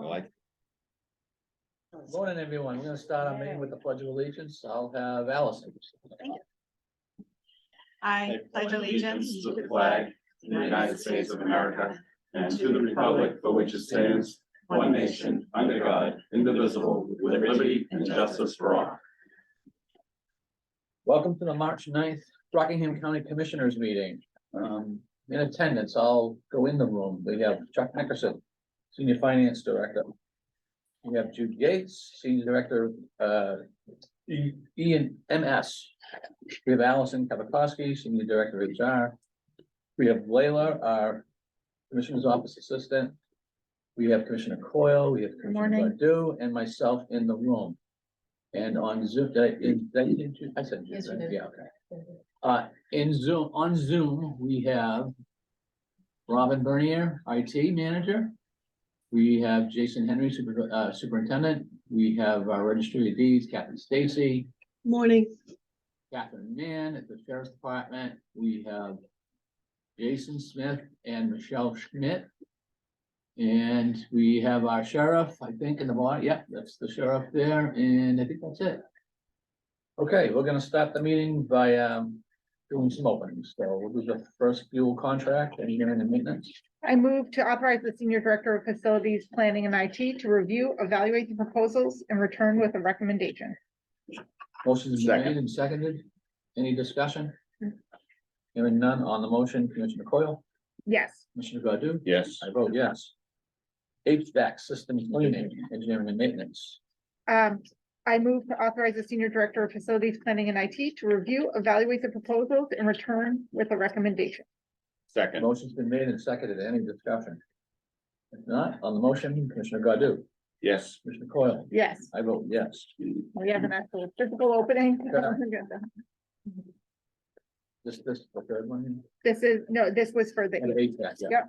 like. Morning, everyone. We're gonna start our meeting with the Pledge of Allegiance. I'll have Allison. I pledge allegiance To the flag of the United States of America and to the republic for which it stands, one nation, under God, indivisible, with liberty and justice for all. Welcome to the March 9th Rockingham County Commissioners Meeting. In attendance, I'll go in the room. We have Chuck Nickerson, Senior Finance Director. We have Jude Gates, Senior Director, EMS. We have Allison Kavakowski, Senior Director of HR. We have Layla, our Commissioner's Office Assistant. We have Commissioner Coyle, we have Commissioner Morning. Godu, and myself in the room. And on Zoom, I said, Yes, you Zoom, did. yeah, okay. On Zoom, we have Robin Bernier, IT Manager. We have Jason Henry, Superintendent. We have our Registry of Deeds, Captain Stacy, Morning. Catherine Mann at the Sheriff's Department. We have Jason Smith and Michelle Schmidt. And we have our sheriff, I think, in the bottom. Yep, that's the sheriff there, and I think that's it. Okay, we're gonna start the meeting by doing some openings. So we'll do the first fuel contract, engineering and maintenance. I move to authorize the Senior Director of Facilities Planning and IT to review, evaluate the proposals and return with a recommendation. Motion's been made and seconded. Any discussion? Hearing none on the motion, Commissioner Coyle, Yes. Commissioner Godu? Yes. I vote yes. HVAC system cleaning, engineering and maintenance. I move to authorize the Senior Director of Facilities Planning and IT to review, evaluate the proposals and return with a recommendation. Second. Motion's been made and seconded. Any discussion? If not, on the motion, Commissioner Godu? Yes. Commissioner Coyle? Yes, I vote yes. we have an actual physical opening. This, the third one? This is, no, this was for the, And HVAC, yeah. Yep.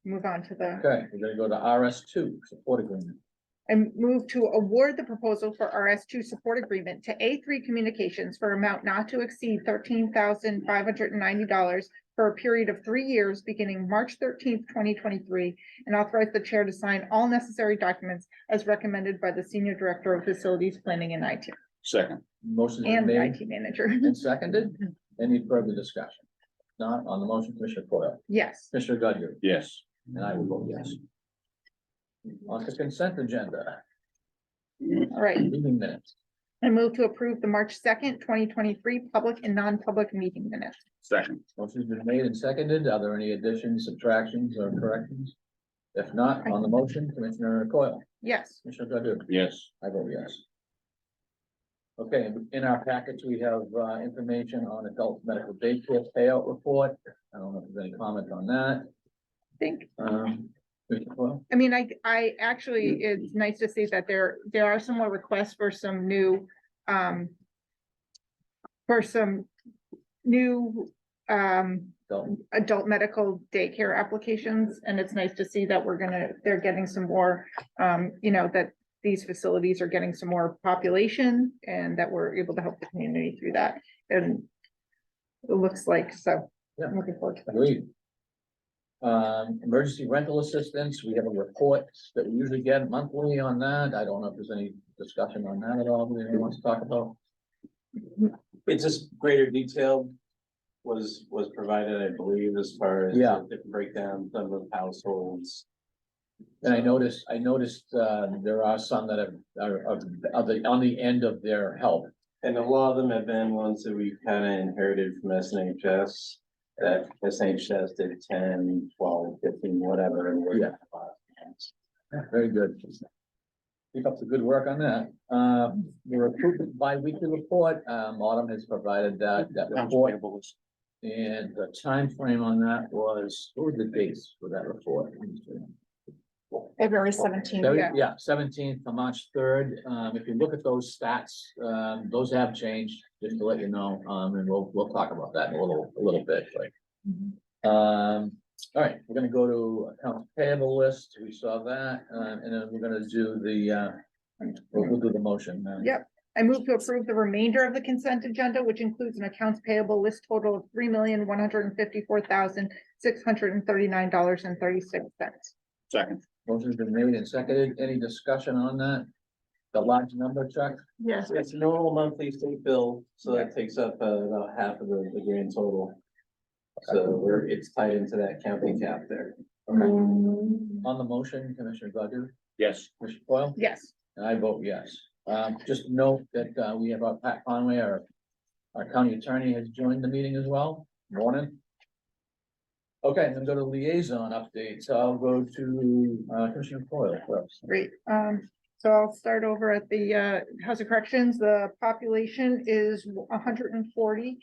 move on to the. Okay, we're gonna go to RS2, support agreement. And move to award the proposal for RS2 support agreement to A3 Communications for amount not to exceed $13,590 for a period of 3 years, beginning March 13th, 2023, and authorize the chair to sign all necessary documents as recommended by the Senior Director of Facilities Planning and IT Second. Motion's been and the made IT Manager. and seconded. Any further discussion? Not on the motion, Commissioner Coyle? Yes, Commissioner Godu? Yes. And I will vote yes. On the consent agenda, all right. meeting minutes. I move to approve the March 2nd, 2023 public and non-public meeting minutes. Second. Motion's been made and seconded. Are there any additions, subtractions, or corrections? If not, on the motion, Commissioner Coyle? Yes, Commissioner Godu? Yes. I vote yes. Okay, in our package, we have information on adult medical daycare payout report. I don't know if there's any comment on that. I think. Commissioner Coyle? I mean, I actually, it's nice to see that there are some more requests for some new, Don't. adult medical daycare applications, and it's nice to see that they're getting some more, that these facilities are getting some more population and that we're able to help the community through that. And it looks like, so Yeah. I'm looking forward to that. Agreed. Emergency rental assistance, we have a report that we usually get monthly on that. I don't know if there's any discussion on that at all. That anyone wants to talk about? It's just greater detail was provided, I believe, as far as. Yeah. The breakdown of the households. And I noticed, there are some that are on the end of their help. And a lot of them have been ones that we kind of inherited from SNHS. That SNHS did 10, 12, 15, whatever. And we're. Yeah. Very good. Keep up the good work on that. The recruitment bi-weekly report, Autumn has provided that report. And the time frame on that was, what were the dates for that report? February 17th, yeah. Yeah, 17th to March 3rd. If you look at those stats, those have changed, just to let you know, and we'll talk about that in a little bit, like. All right, we're gonna go to accounts payable list. We saw that, and then we're gonna do the, we'll do the motion. Yep. I move to approve the remainder of the consent agenda, which includes an accounts payable list total of $3,154,639.36. Second. Motion's been made and seconded. Any discussion on that? The large number, Chuck? Yes. It's a normal monthly state bill, so that takes up about half of the grand total. So it's tied into that county cap there. Okay. On the motion, Commissioner Godu, Yes. Commissioner Foil? Yes. And I vote yes. Just note that, we have our Pat Conway, our county attorney has joined the meeting as well. Morning. Okay, I'm gonna go to liaison updates. I'll go to, Commissioner Foil first. Great. So I'll start over at the House of Corrections. The population is 140.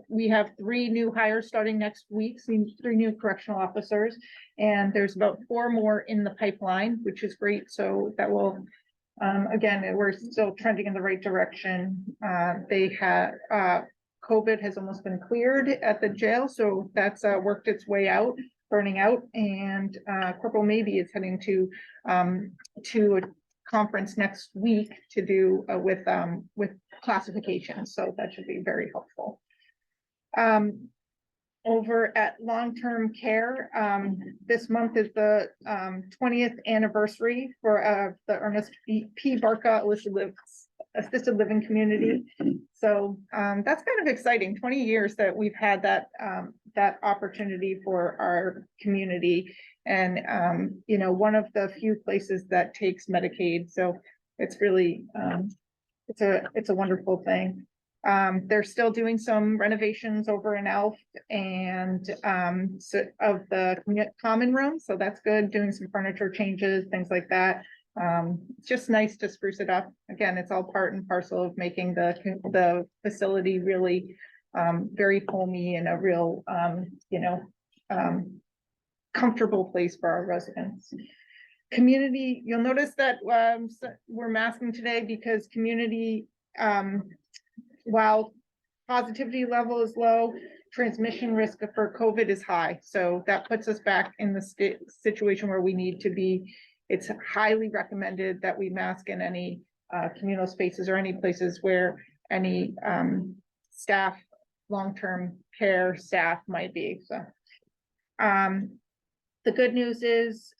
We have 3 new hires starting next week, 3 new correctional officers, and there's about 4 more in the pipeline, which is great. So that will, again, we're still trending in the right direction. They had COVID has almost been cleared at the jail, so that's worked its way out, burning out, and Corporal Maybe is heading to a conference next week to do with classification, so that should be very helpful. Over at long-term care, this month is the 20th anniversary for the Ernest P. Barca assisted living community. So that's kind of exciting. 20 years that we've had that opportunity for our community. And you know, one of the few places that takes Medicaid. So it's really it's a wonderful thing. They're still doing some renovations over in Elf and so of the common room. So that's good, doing some furniture changes, things like that. It's just nice to spruce it up. Again, it's all part and parcel of making the facility really very homey and a real you know, comfortable place for our residents. Community, you'll notice that we're masking today because community, while positivity level is low, transmission risk for COVID is high. So that puts us back in the situation where we need to be. It's highly recommended that we mask in any communal spaces or any places where any staff, long-term care staff might be. So the good news is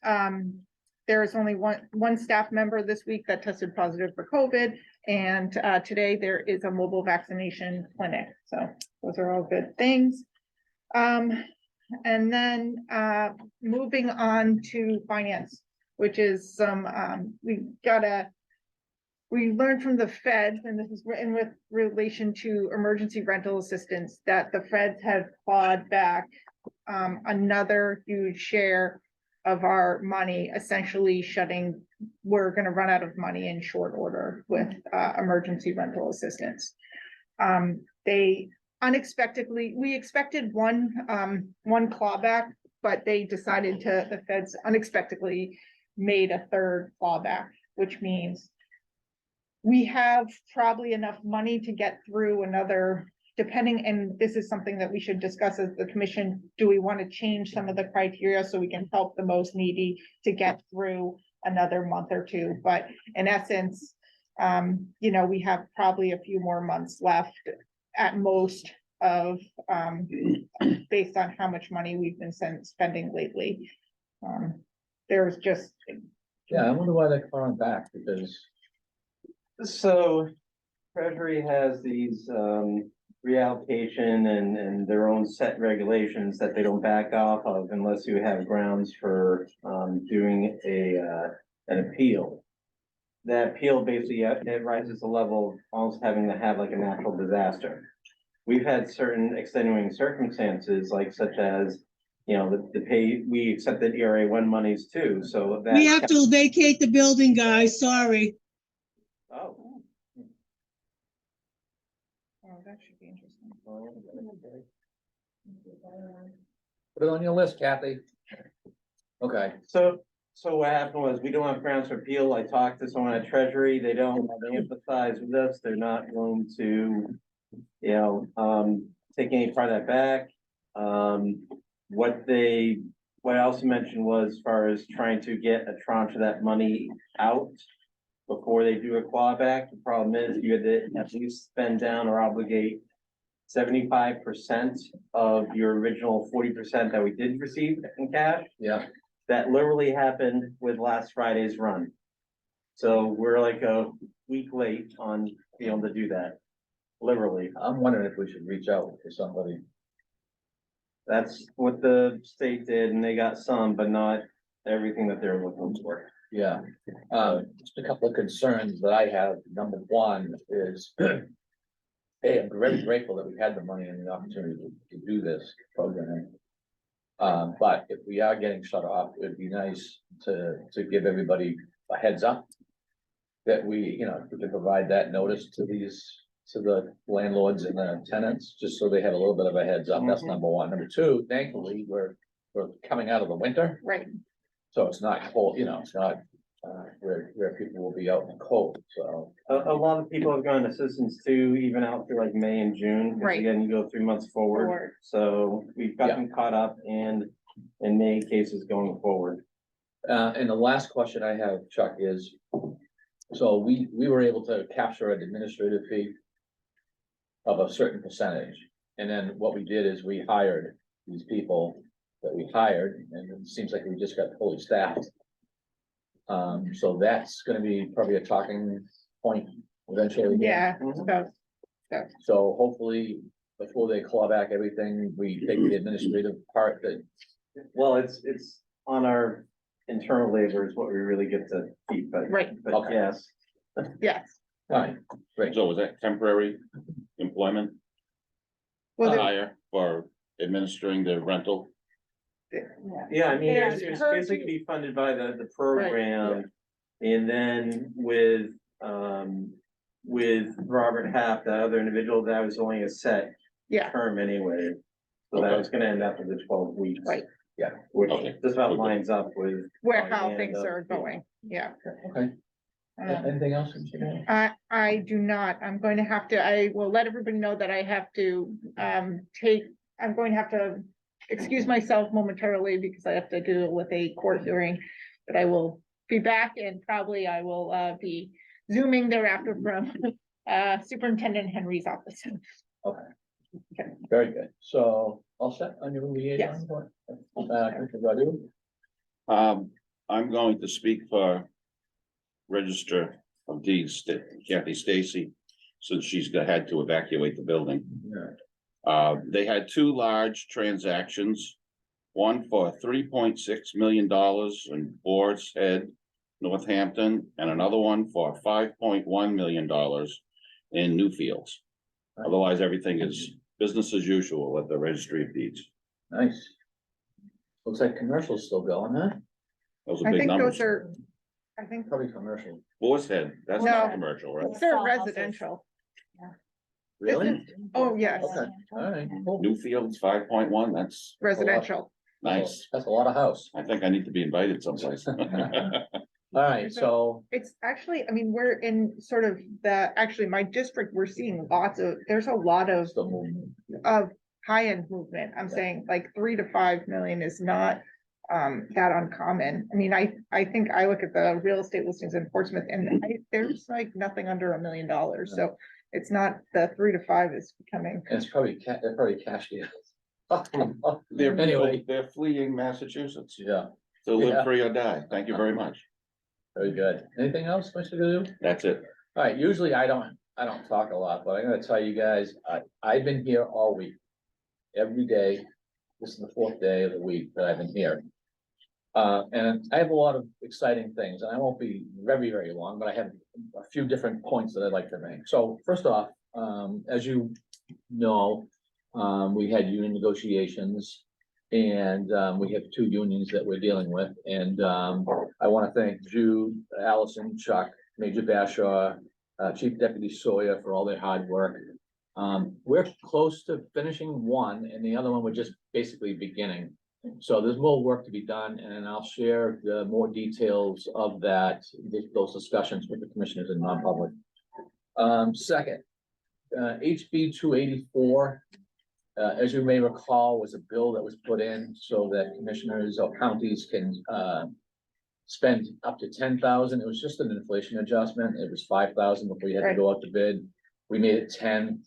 there is only one staff member this week that tested positive for COVID. And today there is a mobile vaccination clinic. So those are all good things. And then moving on to finance, which is some, we learned from the feds, and this is in with relation to emergency rental assistance, that the feds have clawed back another huge share of our money, essentially we're going to run out of money in short order with emergency rental assistance. They unexpectedly, we expected one clawback, but they decided the feds unexpectedly made a third clawback, which means we have probably enough money to get through another, depending, and this is something that we should discuss as the commission, do we want to change some of the criteria so we can help the most needy to get through another month or two? But in essence, you know, we have probably a few more months left at most of, based on how much money we've been spending lately. There's just. Yeah, I wonder why they're calling back, because. So Treasury has these reallocation and their own set regulations that they don't back off of unless you have grounds for doing an appeal. That appeal basically, it rises the level of almost having to have like a natural disaster. We've had certain extenuating circumstances, like such as, you know, we accepted ERA 1 monies too, so that. We have to vacate the building, guys, sorry. Oh. Oh, that should be interesting. Put it on your list, Kathy. Okay. So what happened was, we don't have grounds for appeal. I talked to someone at Treasury. They empathize with us. They're not going to, you know, take any part of that back. What I also mentioned was, as far as trying to get a tranche of that money out before they do a clawback. The problem is you had to at least spend down or obligate 75% of your original 40% that we did receive in cash. Yeah, That literally happened with last Friday's run. So we're like a week late on being able to do that, literally. I'm wondering if we should reach out to somebody. That's what the state did, and they got some, but not everything that they're looking for. Yeah, just a couple of concerns that I have. Number one is, hey, I'm very grateful that we had the money and the opportunity to do this program. But if we are getting shut off, it'd be nice to give everybody a heads up. That we can provide that notice to the landlords and the tenants, just so they have a little bit of a heads up. That's Mhm. number one. Number two, thankfully, we're coming out of the winter. Right, So it's not cold, it's not, where people will be out in the cold, so. A lot of people have gone assistance too, even out through like May and June. 'Cause Right. Again, you go 3 months forward, Forward. so we've gotten caught up and in many cases going forward. And the last question I have, Chuck, is, so we were able to capture an administrative fee of a certain percentage, and then what we did is we hired these people that we hired, and it seems like we just got fully staffed. So that's gonna be probably a talking point eventually. yeah, Mhm. so, So hopefully, before they claw back everything, we take the administrative part that, Well, it's on our internal labor is what we really get to keep, but. right, But Okay. yes, yes. fine, great. So was that temporary employment Well, there- hire for administering the rental? yeah, I mean, There's it's her basically too. be funded by the program. And then with Robert Half, the other individual, that was only a set yeah, term anyway. So that was gonna end up with the 12 weeks. Right. Yeah. Which Okay. just about Okay. lines up with. where, our how end things of- are going, yeah. Okay, Um, anything else? Mr. Mayor? I do not. I'm going to have to, I will let everybody know that I have to, I'm going to have to excuse myself momentarily because I have to deal with a court hearing. But I will be back and probably I will, be zooming thereafter from, Superintendent Henry's office. Very good, so all set on your liaison Yes. report? Commissioner Godu? I'm going to speak for Register of Deeds, Kathy Stacy, since she's had to evacuate the building. They had two large transactions. One for $3.6 million in Boar's Head, Northampton, and another one for $5.1 million in Newfields. Otherwise, everything is business as usual at the Registry of Deeds. Nice. Looks like commercial's still going, huh? Those are I big think numbers. those are, I think Probably commercial. Boar's Head, that's No. not commercial, right? they're residential. Really? Oh, yes, Okay, all right, cool. Newfields 5.1, that's residential. nice. That's a lot of house. I think I need to be invited someplace. All right, so, It's actually, I mean, we're in sort of actually, my district, we're seeing there's a lot of still moving. high-end movement. I'm saying like 3 to 5 million is not that uncommon. I mean, I think I look at the real estate listings in Portsmouth and there's like nothing under $1 million. So it's not, the 3 to 5 is becoming, It's probably, they're probably cash deals. They're, Anyway. they're fleeing Massachusetts Yeah, to Yeah. live free or die. Thank you very much. very good. Anything else, Mr. Godu? That's it. All right, usually I don't talk a lot, but I'm gonna tell you guys, I've been here all week. Every day. This is the 4th day of the week that I've been here. And I have a lot of exciting things, and I won't be very, very long, but I have a few different points that I'd like to make. So first off, as you know, we had union negotiations. And we have 2 unions that we're dealing with, and I want to thank Jude, Allison, Chuck, Major Bashaw, Chief Deputy Sawyer for all their hard work. We're close to finishing one, and the other one we're just basically beginning. So there's more work to be done, and I'll share the more details of those discussions with the commissioners in non-public. Second, HB 284. As you may recall, was a bill that was put in so that commissioners or counties can spend up to 10,000. It was just an inflation adjustment. It was 5,000 before you had to go out to bid. We made it 10.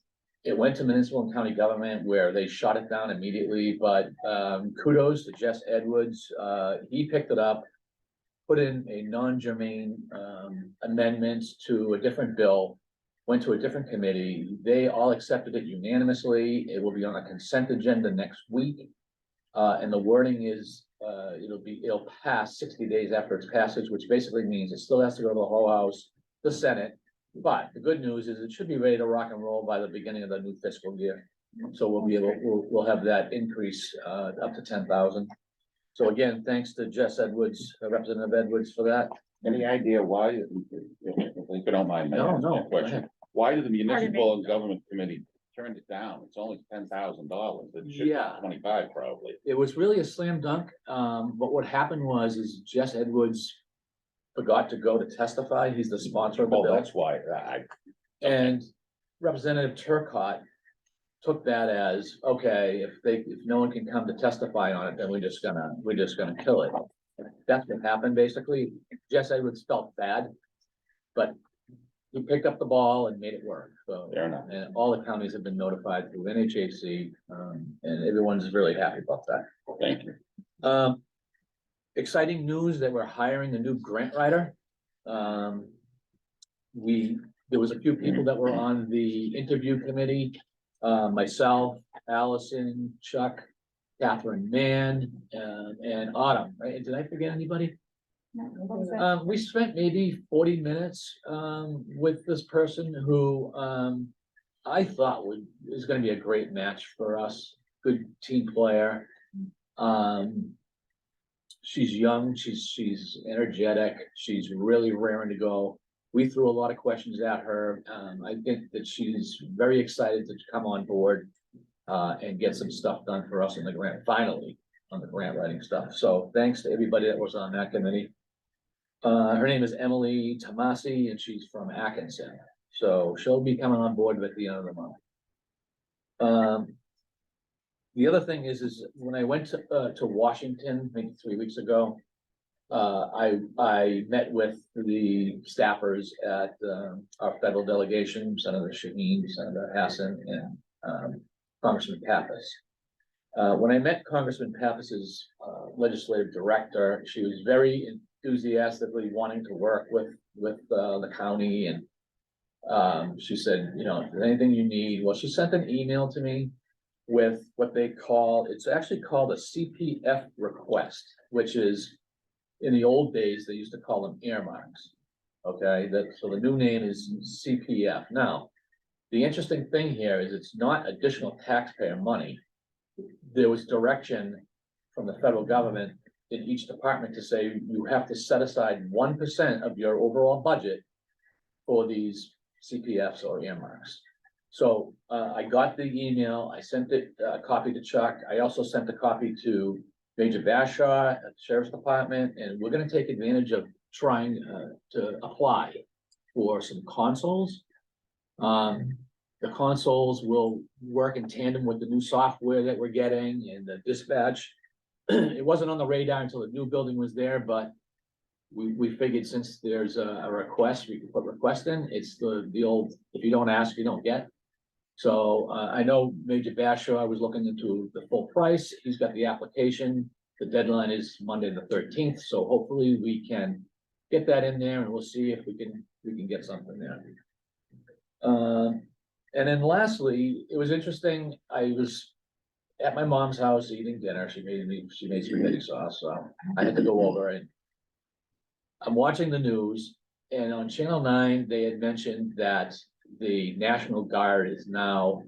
It went to municipal and county government where they shot it down immediately, but kudos to Jess Edwards. He picked it up, put in a non-germane amendment to a different bill, went to a different committee. They all accepted it unanimously. It will be on a consent agenda next week. And the wording is, it'll pass 60 days after its passage, which basically means it still has to go to the whole house, the Senate. But the good news is it should be ready to rock and roll by the beginning of the new fiscal year. So we'll have that increase, up to 10,000. So again, thanks to Jess Edwards, Representative Edwards for that. Any idea why, if you don't mind me No, asking no, a go question, ahead. why did the Pardon me. municipal and government committee turn it down? It's only $10,000. It should be Yeah. 25 probably. It was really a slam dunk, but what happened is Jess Edwards forgot to go to testify. He's the sponsor of the Oh, bill. that's why, And Representative Turcott took that as, okay, if no one can come to testify on it, then we're just gonna kill it. That's what happened, basically. Jess Edwards felt bad, but he picked up the ball and made it work, so. fair enough. And all the counties have been notified through NHAC, and everyone's really happy about that. Thank you. Exciting news that we're hiring a new grant writer. There was a few people that were on the interview committee, myself, Allison, Chuck, Catherine Mann, and Autumn, right? Did I forget anybody? We spent maybe 40 minutes, with this person who, I thought is gonna be a great match for us, good team player. She's young, she's energetic, she's really raring to go. We threw a lot of questions at her. I think that she's very excited to come on board and get some stuff done for us on the grant, finally, on the grant writing stuff. So thanks to everybody that was on that committee. Her name is Emily Tomasi, and she's from Atkinson. So she'll be coming on board at the end of the month. The other thing is when I went to Washington, maybe 3 weeks ago, I met with the staffers at our federal delegation, Senator Shaheen, Senator Hassan, and Congressman Pappas. When I met Congressman Pappas's legislative director, she was very enthusiastically wanting to work with the county, and she said, if there's anything you need, well, she sent an email to me with what they call, it's actually called a CPF request, which is, in the old days, they used to call them earmarks. Okay, so the new name is CPF. Now, the interesting thing here is it's not additional taxpayer money. There was direction from the federal government in each department to say you have to set aside 1% of your overall budget for these CPFs or earmarks. So I got the email, I sent it a copy to Chuck. I also sent a copy to Major Bashaw at the Sheriff's Department, and we're gonna take advantage of trying to apply for some consoles. The consoles will work in tandem with the new software that we're getting and the dispatch. It wasn't on the radar until the new building was there, but we figured since there's a request, we can put request in. It's the old, if you don't ask, you don't get. So I know Major Bashaw was looking into the full price. He's got the application. The deadline is Monday the 13th, so hopefully we can get that in there and we'll see if we can get something there. And then lastly, it was interesting. I was at my mom's house eating dinner. She made spaghetti sauce, so I had to go over, and I'm watching the news, and on Channel 9, they had mentioned that the National Guard is now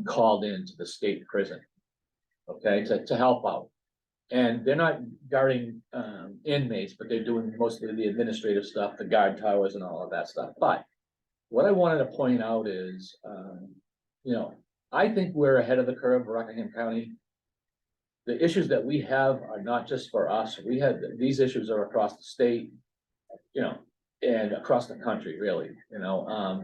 called into the state prison, okay, to help out. And they're not guarding inmates, but they're doing mostly the administrative stuff, the guard towers and all of that stuff. But what I wanted to point out is, I think we're ahead of the curve, Rockingham County. The issues that we have are not just for us. These issues are across the state, and across the country, really,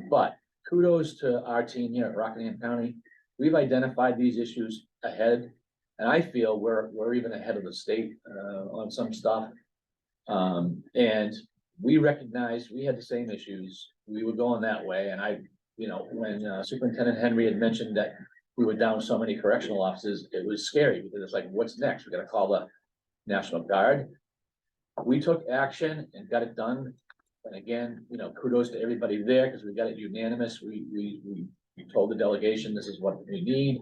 but kudos to our team here at Rockingham County. We've identified these issues ahead, and I feel we're even ahead of the state on some stuff. And we recognized we had the same issues. We were going that way, and when Superintendent Henry had mentioned that we were down so many correctional officers, it was scary because it's like, what's next? We gotta call the National Guard. We took action and got it done. And again, kudos to everybody there because we got it unanimous. We told the delegation, this is what we need.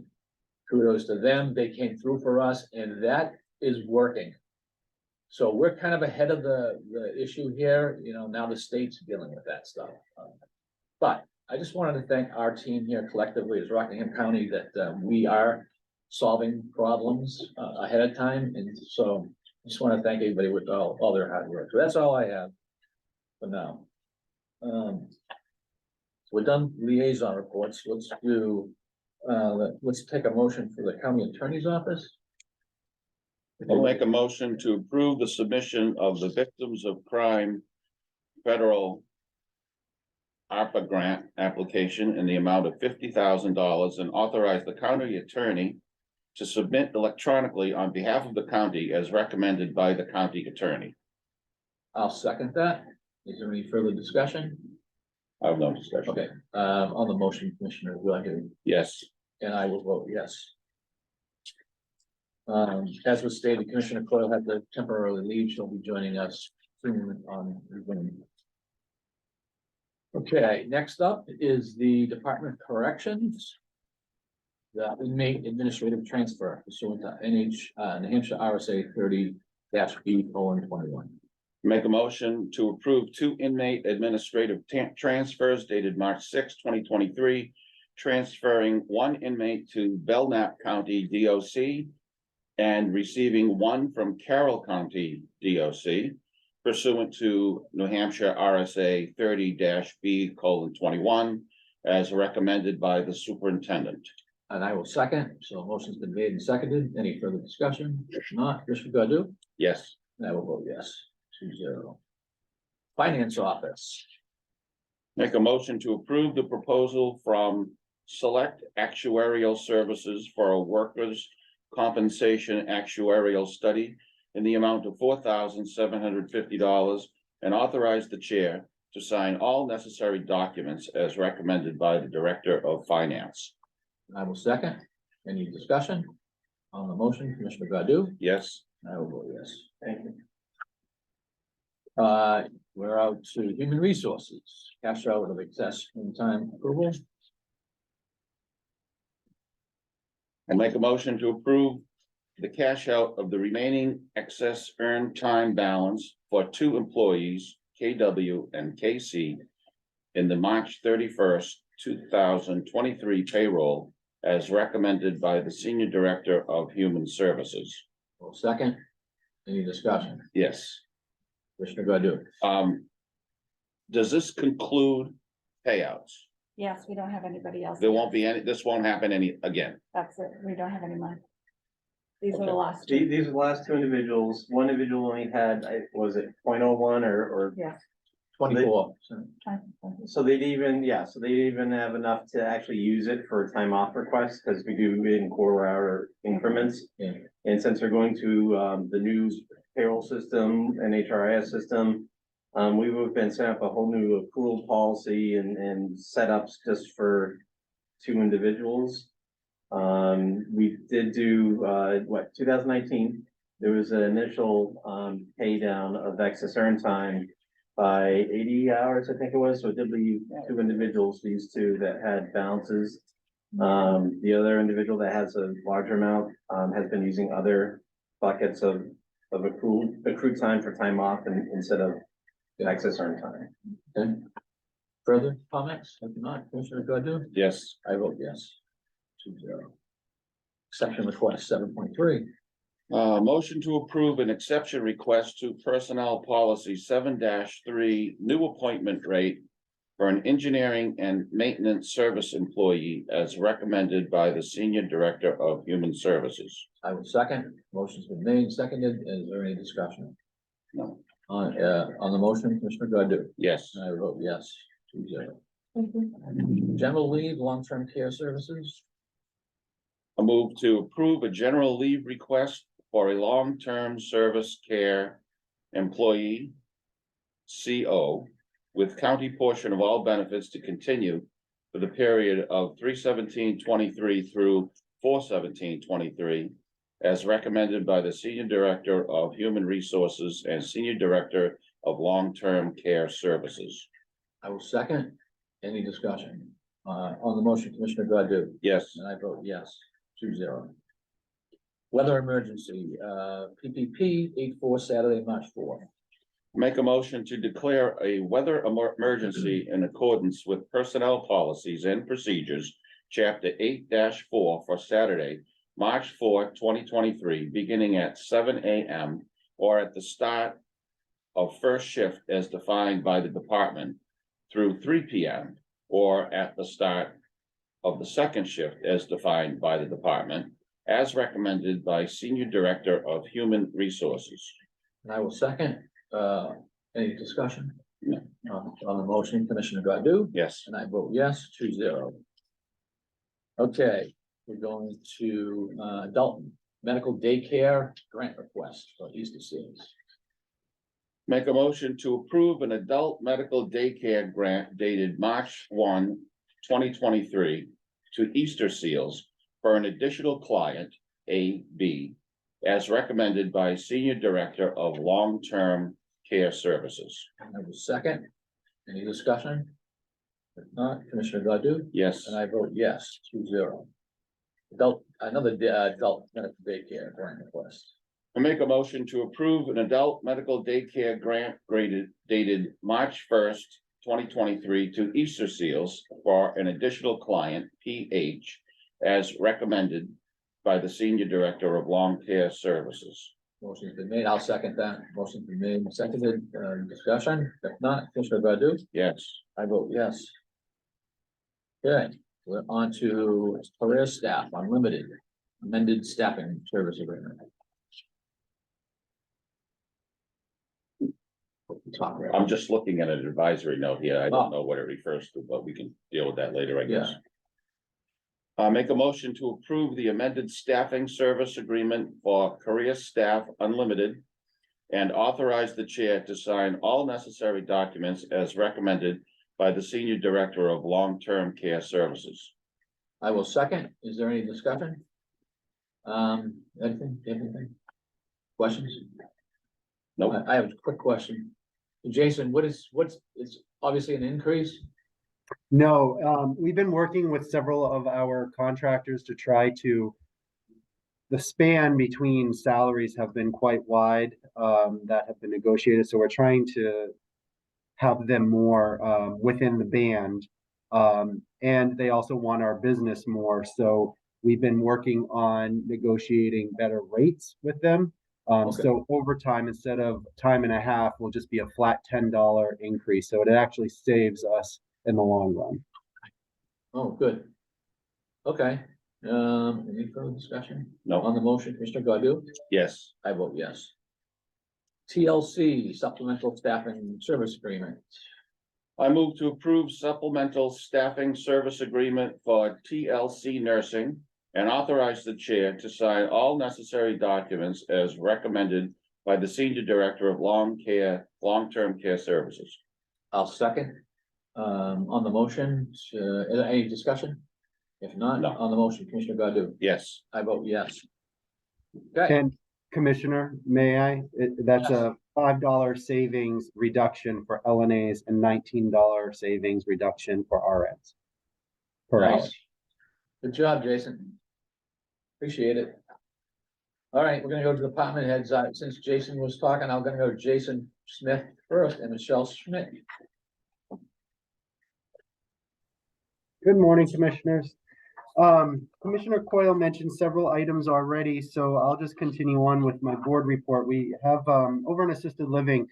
Kudos to them. They came through for us and that is working. So we're kind of ahead of the issue here, now the state's dealing with that stuff. But I just wanted to thank our team here collectively as Rockingham County that we are solving problems ahead of time. And so I just want to thank everybody with all their hard work. So that's all I have for now. We're done liaison reports. Let's take a motion for the county attorney's office. I'll make a motion to approve the submission of the Victims of Crime federal ARPA grant application in the amount of $50,000 and authorize the county attorney to submit electronically on behalf of the county as recommended by the county attorney. I'll second that. Is there any further discussion? I have no discussion. Okay, on the motion, Commissioner Godu, Yes, and I will vote yes. As was stated, Commissioner Coyle had to temporarily leave. She'll be joining us soon on Zoom. Okay, next up is the Department of Corrections. The inmate administrative transfer pursuant to New Hampshire RSA 30-B:21. make a motion to approve 2 inmate administrative transfers dated March 6, 2023, transferring 1 inmate to Belknap County DOC and receiving 1 from Carroll County DOC pursuant to New Hampshire RSA 30-B:21 as recommended by the superintendent. And I will second. So a motion's been made and seconded. Any further discussion? If not, Commissioner Godu? Yes, And I will vote yes. 2-0. Finance Office. make a motion to approve the proposal from Select Actuarial Services for a workers' compensation actuarial study in the amount of $4,750 and authorize the chair to sign all necessary documents as recommended by the Director of Finance. I will second. Any discussion on the motion? Commissioner Godu? Yes, I will vote yes. Thank you. We're out to Human Resources, cash out of excess in time approval. I make a motion to approve the cash out of the remaining excess earned time balance for 2 employees, KW and KC, in the March 31st, 2023 payroll as recommended by the Senior Director of Human Services. Well, second, any discussion? Yes. Commissioner Godu? Does this conclude payouts? Yes, we don't have anybody else. There won't be any, this won't happen again. That's it. We don't have any money. These are Okay. the last two. These are the last 2 individuals. One individual only had, was it 0.01 or, Yeah. 24. so they'd even have enough to actually use it for time off requests, because we do it in quarter-hour increments. Yeah. And since they're going to the new payroll system and HRIS system, we've been setting up a whole new accrual policy and setups just for 2 individuals. We did do 2019, there was an initial pay down of excess earned time by 80 hours, I think it was, so it did leave 2 individuals, these 2 that had balances. The other individual that has a larger amount has been using other buckets of accrued time for time off instead of excess earned time. Okay. Further comments? If not, Commissioner Godu? Yes. I vote yes. 2-0. Exception request 7.3. Motion to approve an exception request to Personnel Policy 7-3 new appointment rate for an engineering and maintenance service employee as recommended by the Senior Director of Human Services. I will second. Motion's been made and seconded. Is there any discussion? No. On the motion, Commissioner Godu? Yes, I vote yes. 2-0. Thank you. General leave, long-term care services. a move to approve a general leave request for a long-term service care employee, CO, with county portion of all benefits to continue for the period of 3/17/23 through 4/17/23, as recommended by the Senior Director of Human Resources and Senior Director of Long-Term Care Services. I will second. Any discussion? On the motion, Commissioner Godu? Yes, And I vote yes, 2-0. Weather emergency, PPP 8/4, Saturday, March 4th. make a motion to declare a weather emergency in accordance with personnel policies and procedures, chapter 8-4 for Saturday, March 4th, 2023, beginning at 7 a.m. or at the start of first shift as defined by the department through 3 p.m. or at the start of the second shift as defined by the department, as recommended by Senior Director of Human Resources. And I will second. Any discussion? No. On the motion, Commissioner Godu? Yes, And I vote yes, 2-0. Okay, we're going to, adult medical daycare grant request for Easter Seals. make a motion to approve an adult medical daycare grant dated March 1, 2023 to Easter Seals for an additional client, AB, as recommended by Senior Director of Long-Term Care Services. I will second. Any discussion? If not, Commissioner Godu? Yes, And I vote yes, 2-0. Another adult medical daycare grant request. I make a motion to approve an adult medical daycare grant dated March 1st, 2023 to Easter Seals for an additional client, PH, as recommended by the Senior Director of Long Care Services. Motion's been made. I'll second that. Motion's been made and seconded. Discussion? If not, Commissioner Godu? Yes, I vote yes. Okay, we're on to career staff, unlimited, amended staffing service agreement. Talk about it. I'm just looking at an advisory note here. I don't know what it refers to, but we can deal with that later, I guess. Make a motion to approve the amended staffing service agreement for Career Staff Unlimited and authorize the chair to sign all necessary documents as recommended by the Senior Director of Long-Term Care Services. I will second. Is there any discussion? Anything? Questions? Nope. I have a quick question. Jason, it's obviously an increase? No, we've been working with several of our contractors to try to. The span between salaries have been quite wide, that have been negotiated, so we're trying to have them more, within the band. And they also want our business more, so we've been working on negotiating better rates with them. Okay. So overtime, instead of time and a half, will just be a flat $10 increase, so it actually saves us in the long run. Oh, good. Okay, any further discussion No, on the motion, Commissioner Godu? yes, I vote yes. TLC supplemental staffing service agreement. I move to approve supplemental staffing service agreement for TLC Nursing and authorize the chair to sign all necessary documents as recommended by the Senior Director of Long-Term Care Services. I'll second. On the motion, any discussion? If not, No. on the motion, Commissioner Godu? Yes, I vote yes. Okay, And Commissioner, may I? That's Yes. a $5 savings reduction for LNAs and $19 savings reduction for RNs. Per hour. nice. Good job, Jason. Appreciate it. All right, we're gonna go to department heads. Since Jason was talking, I'm gonna go to Jason Smith first and Michelle Schmidt. Good morning, Commissioners. Commissioner Coyle mentioned several items already, so I'll just continue on with my board report. We have, over in assisted living,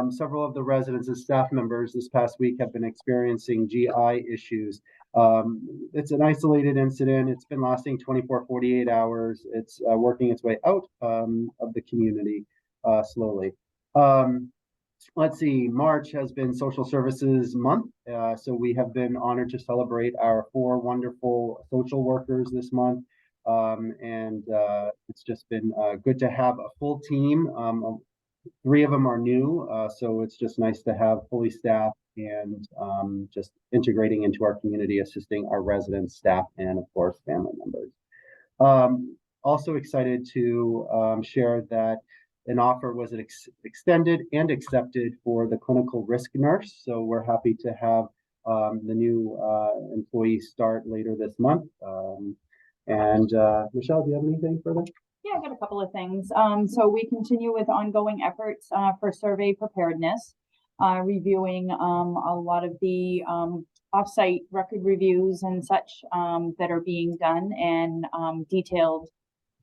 several of the residents and staff members this past week have been experiencing GI issues. It's an isolated incident. It's been lasting 24, 48 hours. It's working its way out of the community slowly. Let's see, March has been Social Services Month. So we have been honored to celebrate our 4 wonderful social workers this month. And it's just been good to have a full team. 3 of them are new, so it's just nice to have fully staffed and just integrating into our community, assisting our residents, staff, and of course, family members. Also excited to share that an offer was extended and accepted for the clinical risk nurse. So we're happy to have the new employee start later this month. Michelle, do you have anything further? Yeah, I got a couple of things. So we continue with ongoing efforts for survey preparedness, reviewing a lot of the offsite record reviews and such that are being done, and detailed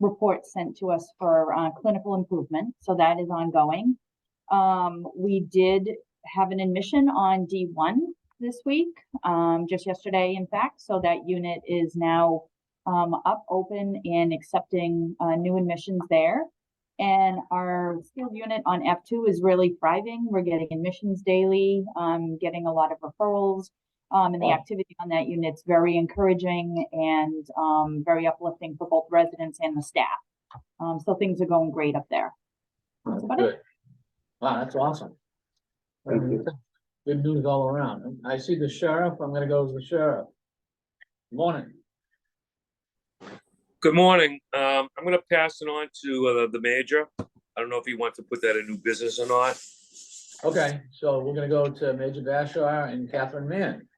reports sent to us for clinical improvement. So that is ongoing. We did have an admission on D1 this week, just yesterday, in fact. So that unit is now up, open, and accepting new admissions there. And our skilled unit on F2 is really thriving. We're getting admissions daily, getting a lot of referrals. And the activity on that unit's very encouraging and very uplifting for both residents and the staff. So things are going great up there. That's about it. Good. Wow, that's awesome. Thank you. Good news all around. I see the sheriff. I'm gonna go to the sheriff. Morning. Good morning. I'm gonna pass it on to the major. I don't know if he wants to put that in new business or not. Okay, so we're gonna go to Major Bashar and Catherine Mann.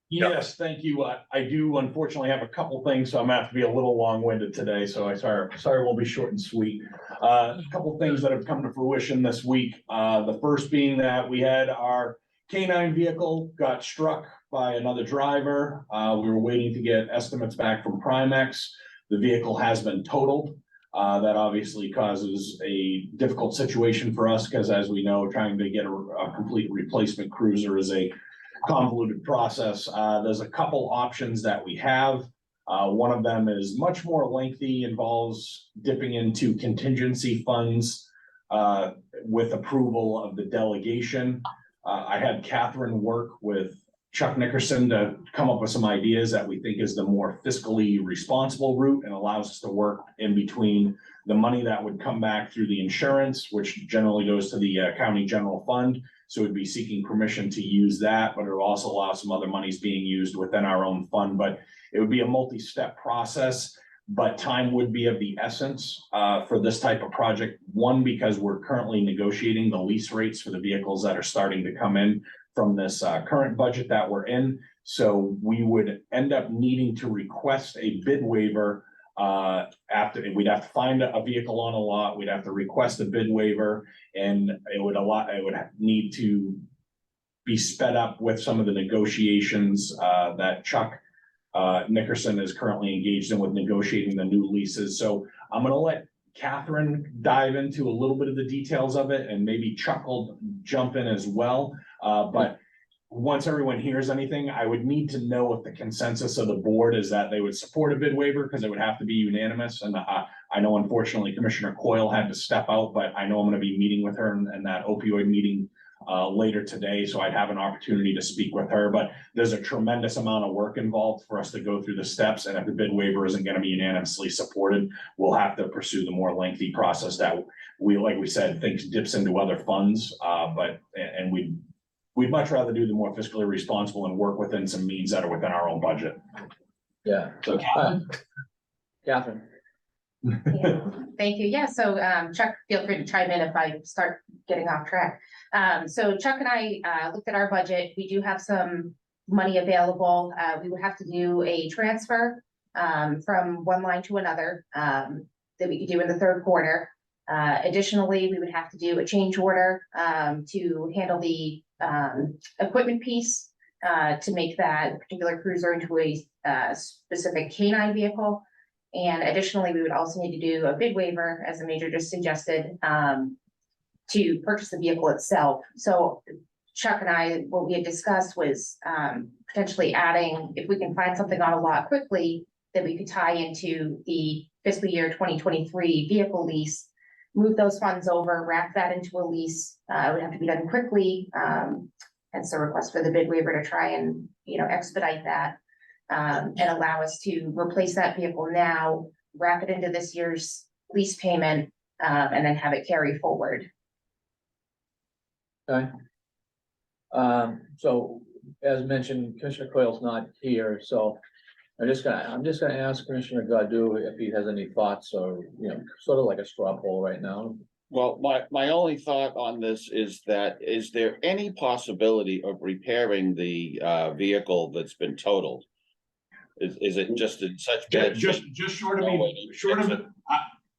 Yes, thank you. I do unfortunately have a couple things, so I'm gonna have to be a little long-winded today, so sorry we'll be short and sweet. A couple things that have come to fruition this week. The first being that we had our K9 vehicle got struck by another driver. We were waiting to get estimates back from Primex. The vehicle has been totaled. That obviously causes a difficult situation for us, because as we know, trying to get a complete replacement cruiser is a convoluted process. There's a couple options that we have. One of them is much more lengthy, involves dipping into contingency funds with approval of the delegation. I had Catherine work with Chuck Nickerson to come up with some ideas that we think is the more fiscally responsible route, and allows us to work in between the money that would come back through the insurance, which generally goes to the county general fund. So we'd be seeking permission to use that, but it will also allow some other monies being used within our own fund. But it would be a multi-step process, but time would be of the essence for this type of project. One, because we're currently negotiating the lease rates for the vehicles that are starting to come in from this current budget that we're in. So we would end up needing to request a bid waiver after. We'd have to find a vehicle on a lot, we'd have to request a bid waiver, and it would need to be sped up with some of the negotiations that Chuck Nickerson is currently engaged in with negotiating the new leases. So I'm gonna let Catherine dive into a little bit of the details of it, and maybe Chuck will jump in as well. But once everyone hears anything, I would need to know if the consensus of the board is that they would support a bid waiver, because it would have to be unanimous. And I know unfortunately Commissioner Coyle had to step out, but I know I'm gonna be meeting with her in that opioid meeting later today, so I'd have an opportunity to speak with her. But there's a tremendous amount of work involved for us to go through the steps, and if the bid waiver isn't gonna be unanimously supported, we'll have to pursue the more lengthy process that we, like we said, think dips into other funds. And we'd much rather do the more fiscally responsible and work within some means that are within our own budget. Yeah. So Catherine. Thank you. Yeah, so Chuck, feel free to chime in if I start getting off track. So Chuck and I looked at our budget. We do have some money available. We would have to do a transfer from one line to another that we could do in the third quarter. Additionally, we would have to do a change order to handle the equipment piece to make that particular cruiser into a specific K9 vehicle. And additionally, we would also need to do a bid waiver, as the major just suggested, to purchase the vehicle itself. So Chuck and I, what we had discussed was potentially adding, if we can find something on a lot quickly, that we could tie into the fiscal year 2023 vehicle lease, move those funds over, wrap that into a lease. It would have to be done quickly. And so request for the bid waiver to try and, expedite that. And allow us to replace that vehicle now, wrap it into this year's lease payment, and then have it carry forward. Okay. So as mentioned, Commissioner Coyle's not here, so I'm just gonna ask Commissioner Godu if he has any thoughts or, sort of like a straw poll right now. Well, my only thought on this is that, is there any possibility of repairing the vehicle that's been totaled? Is it just in such bad? Just short of No me, way to short fix of, it.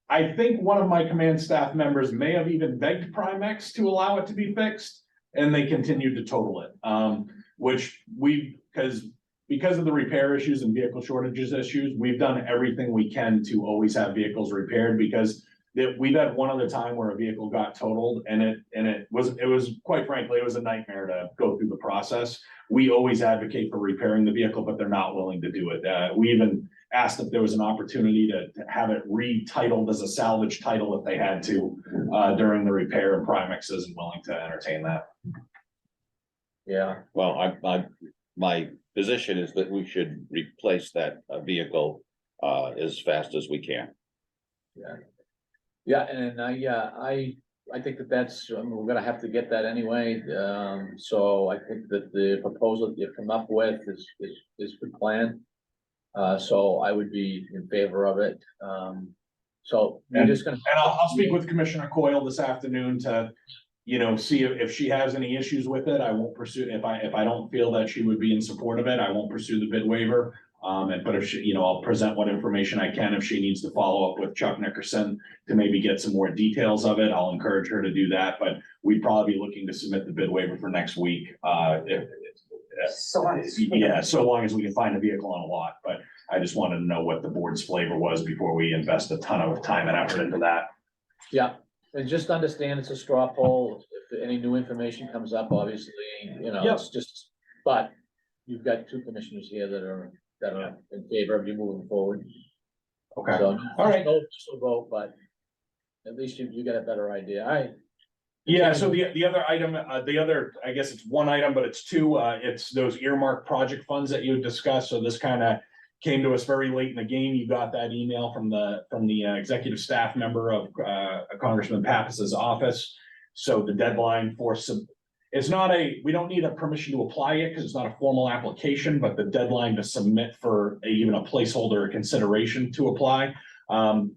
I think one of my command staff members may have even begged Primex to allow it to be fixed, and they continued to total it. Which because of the repair issues and vehicle shortages issues, we've done everything we can to always have vehicles repaired, because we've had one other time where a vehicle got totaled, and it was quite frankly, it was a nightmare to go through the process. We always advocate for repairing the vehicle, but they're not willing to do it. We even asked if there was an opportunity to have it retitled as a salvage title if they had to during the repair, and Primex isn't willing to entertain that. Yeah, Well, my position is that we should replace that vehicle as fast as we can. yeah, and I think that's, we're gonna have to get that anyway, so I think that the proposal that you've come up with is good plan. So I would be in favor of it, so we're just gonna. And I'll speak with Commissioner Coyle this afternoon to, see if she has any issues with it. I won't pursue, if I don't feel that she would be in support of it, I won't pursue the bid waiver. But if she, I'll present what information I can. If she needs to follow up with Chuck Nickerson to maybe get some more details of it, I'll encourage her to do that, but we'd probably be looking to submit the bid waiver for next week. So long as we can find a vehicle on a lot, but I just wanted to know what the board's flavor was before we invest a ton of time and effort into that. Yeah, and just understand it's a straw poll. If any new information comes up, obviously, it's just, but you've got two commissioners here that are in favor of you moving forward. Okay, So, all right. No official vote, but at least you get a better idea. All right. Yeah, so the other item, I guess it's one item, but it's two, it's those earmark project funds that you had discussed. So this kind of came to us very late in the game. You got that email from the executive staff member of Congressman Pappas's office. So the deadline for we don't need a permission to apply it because it's not a formal application, but the deadline to submit for even a placeholder consideration to apply.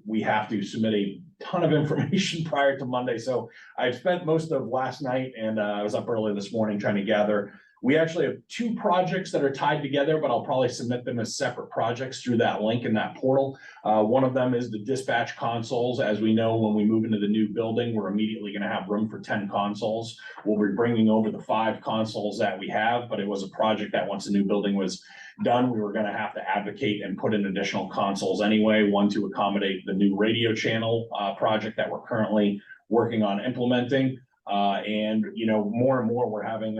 We have to submit a ton of information prior to Monday. So I've spent most of last night and I was up early this morning trying to gather. We actually have two projects that are tied together, but I'll probably submit them as separate projects through that link in that portal. One of them is the dispatch consoles. As we know, when we move into the new building, we're immediately going to have room for 10 consoles. We'll be bringing over the 5 consoles that we have, but it was a project that once the new building was done, we were going to have to advocate and put in additional consoles anyway, one to accommodate the new radio channel project that we're currently working on implementing. And more and more we're having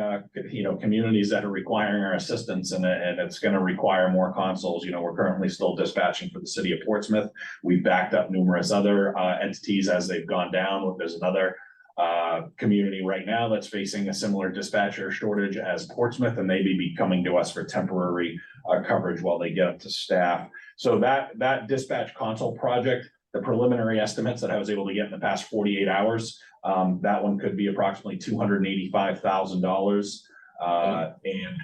communities that are requiring our assistance, and it's going to require more consoles. We're currently still dispatching for the city of Portsmouth. We've backed up numerous other entities as they've gone down. There's another community right now that's facing a similar dispatcher shortage as Portsmouth, and they may be coming to us for temporary coverage while they get up to staff. So that dispatch console project, the preliminary estimates that I was able to get in the past 48 hours, that one could be approximately $285,000. And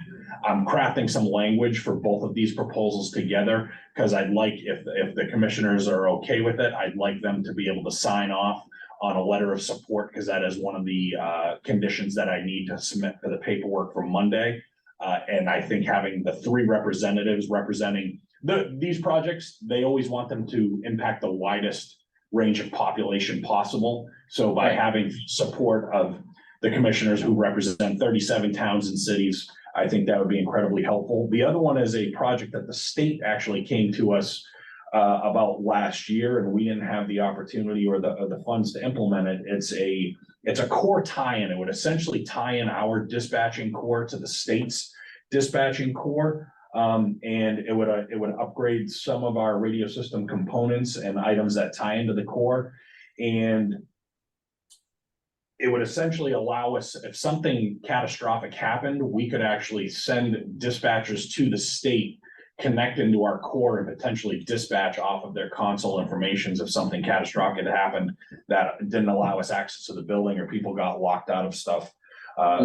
I'm crafting some language for both of these proposals together, because I'd like, if the commissioners are okay with it, I'd like them to be able to sign off on a letter of support, because that is one of the conditions that I need to submit for the paperwork for Monday. And I think having the 3 representatives representing these projects, they always want them to impact the widest range of population possible. So by having support of the commissioners who represent 37 towns and cities, I think that would be incredibly helpful. The other one is a project that the state actually came to us about last year, and we didn't have the opportunity or the funds to implement it. It's a core tie-in. It would essentially tie in our dispatching core to the state's dispatching core. And it would upgrade some of our radio system components and items that tie into the core. And it would essentially allow us, if something catastrophic happened, we could actually send dispatchers to the state, connect into our core, and potentially dispatch off of their console informations if something catastrophic had happened that didn't allow us access to the building or people got locked out of stuff.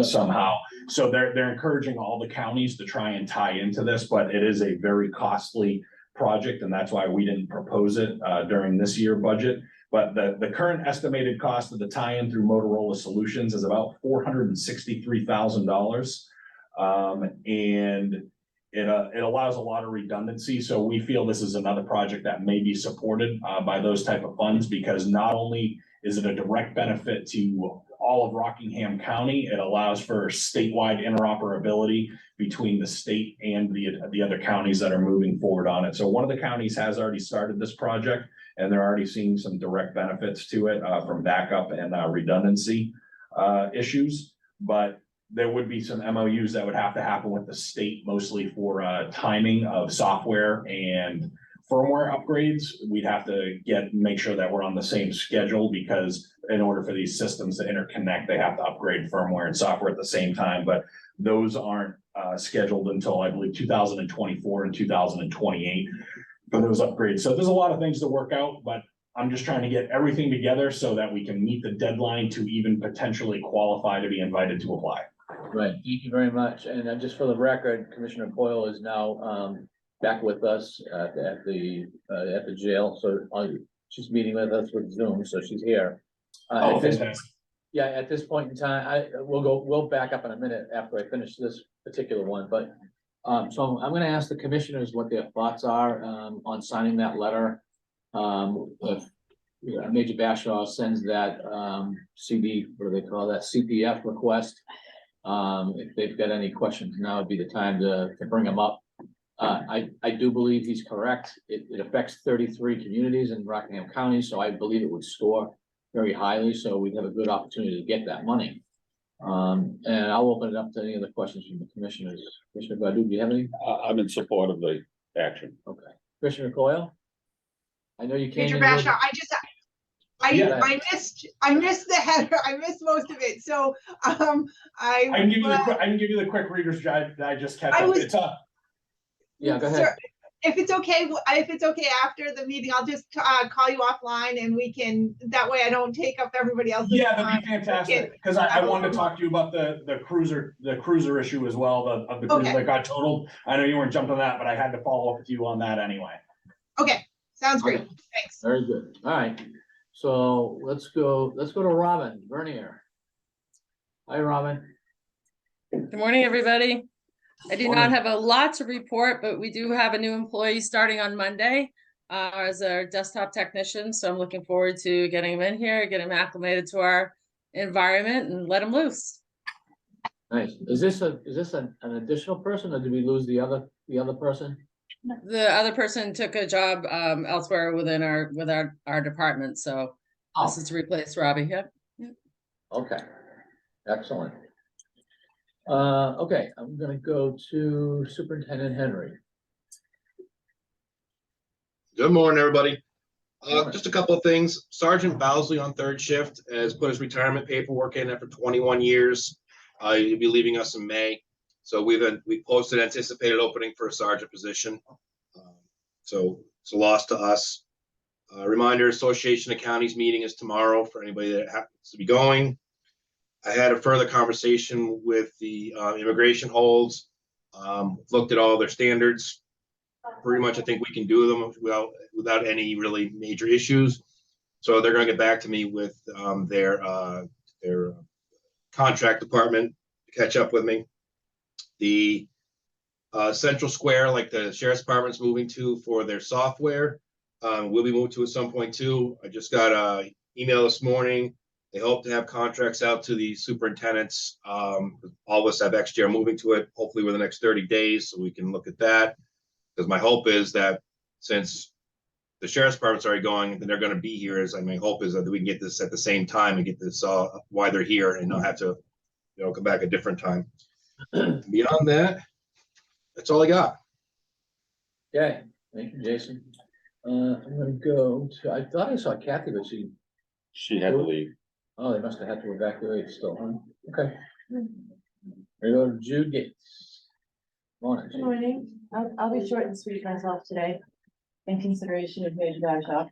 somehow. So they're encouraging all the counties to try and tie into this, but it is a very costly project, and that's why we didn't propose it during this year budget. But the current estimated cost of the tie-in through Motorola Solutions is about $463,000. And it allows a lot of redundancy. So we feel this is another project that may be supported by those type of funds, because not only is it a direct benefit to all of Rockingham County, it allows for statewide interoperability between the state and the other counties that are moving forward on it. So one of the counties has already started this project, and they're already seeing some direct benefits to it from backup and redundancy issues. But there would be some MOUs that would have to happen with the state, mostly for timing of software and firmware upgrades. We'd have to make sure that we're on the same schedule, because in order for these systems to interconnect, they have to upgrade firmware and software at the same time. But those aren't scheduled until, I believe, 2024 and 2028 for those upgrades. So there's a lot of things to work out, but I'm just trying to get everything together so that we can meet the deadline to even potentially qualify to be invited to apply. Right, thank you very much. And just for the record, Commissioner Coyle is now back with us at the jail. So she's meeting with us with Zoom, so she's here. Oh, At this- fantastic. Yeah, at this point in time, we'll back up in a minute after I finish this particular one, but so I'm gonna ask the commissioners what their thoughts are on signing that letter. If Major Bashaw sends that CD, what do they call that, CPF request. If they've got any questions, now would be the time to bring them up. I do believe he's correct. It affects 33 communities in Rockingham County, so I believe it would score very highly, so we'd have a good opportunity to get that money. And I'll open it up to any other questions from the commissioners. Commissioner Godu, do you have any? I'm in support of the action. Okay. Commissioner Coyle? I know you came. Major in a little Bashaw, Yeah. I missed the header. I missed most of it. So, I can give you the quick Reader's Digest catch I up. was- It's up. Yeah, go ahead. Sir, if it's okay after the meeting, I'll just call you offline and we can, that way I don't take up everybody else's Yeah, time. that'd be fantastic, because I wanted to talk to you about the cruiser issue as well, of the cruiser Okay. that got totaled. I know you weren't jumping on that, but I had to follow up with you on that anyway. Okay, sounds great. Okay. Thanks. Very good. All right. So let's go to Robin Vernier. Hi, Robin. Good morning, everybody. I do not have a lot to report, but we do have a new employee starting on Monday as our desktop technician. So I'm looking forward to getting him in here, getting him acclimated to our environment and let him loose. Nice. Is this an additional person, or did we lose the other person? The other person took a job elsewhere within our department. So this is to replace Robbie. Yep. Okay. Excellent. Okay, I'm gonna go to Superintendent Henry. Good morning, everybody. Morning. Just a couple of things. Sergeant Bowsley on third shift has put his retirement paperwork in after 21 years. He'll be leaving us in May. So we posted anticipated opening for a sergeant position. So it's a loss to us. Reminder, Association of Counties meeting is tomorrow for anybody that happens to be going. I had a further conversation with the immigration holds, looked at all their standards. Pretty much, I think we can do them without any really major issues. So they're going to get back to me with their contract department to catch up with me. The Central Square, like the Sheriff's Department's moving to for their software, will be moved to at some point too. I just got an email this morning. They hope to have contracts out to the superintendents. All of us have XDR moving to it, hopefully within the next 30 days, so we can look at that. Because my hope is that since the Sheriff's Department's already going, then they're going to be here. My hope is that we can get this at the same time and get this why they're here and not have to, come back a different time. Beyond that, that's all I got. Okay, thank you, Jason. I'm gonna go to, I thought I saw Kathy, but She had to leave. oh, they must have had to evacuate still, huh? Okay. We go to Jude Gates. Morning. Good morning. I'll be short and sweet myself today in consideration of Major Bashaw.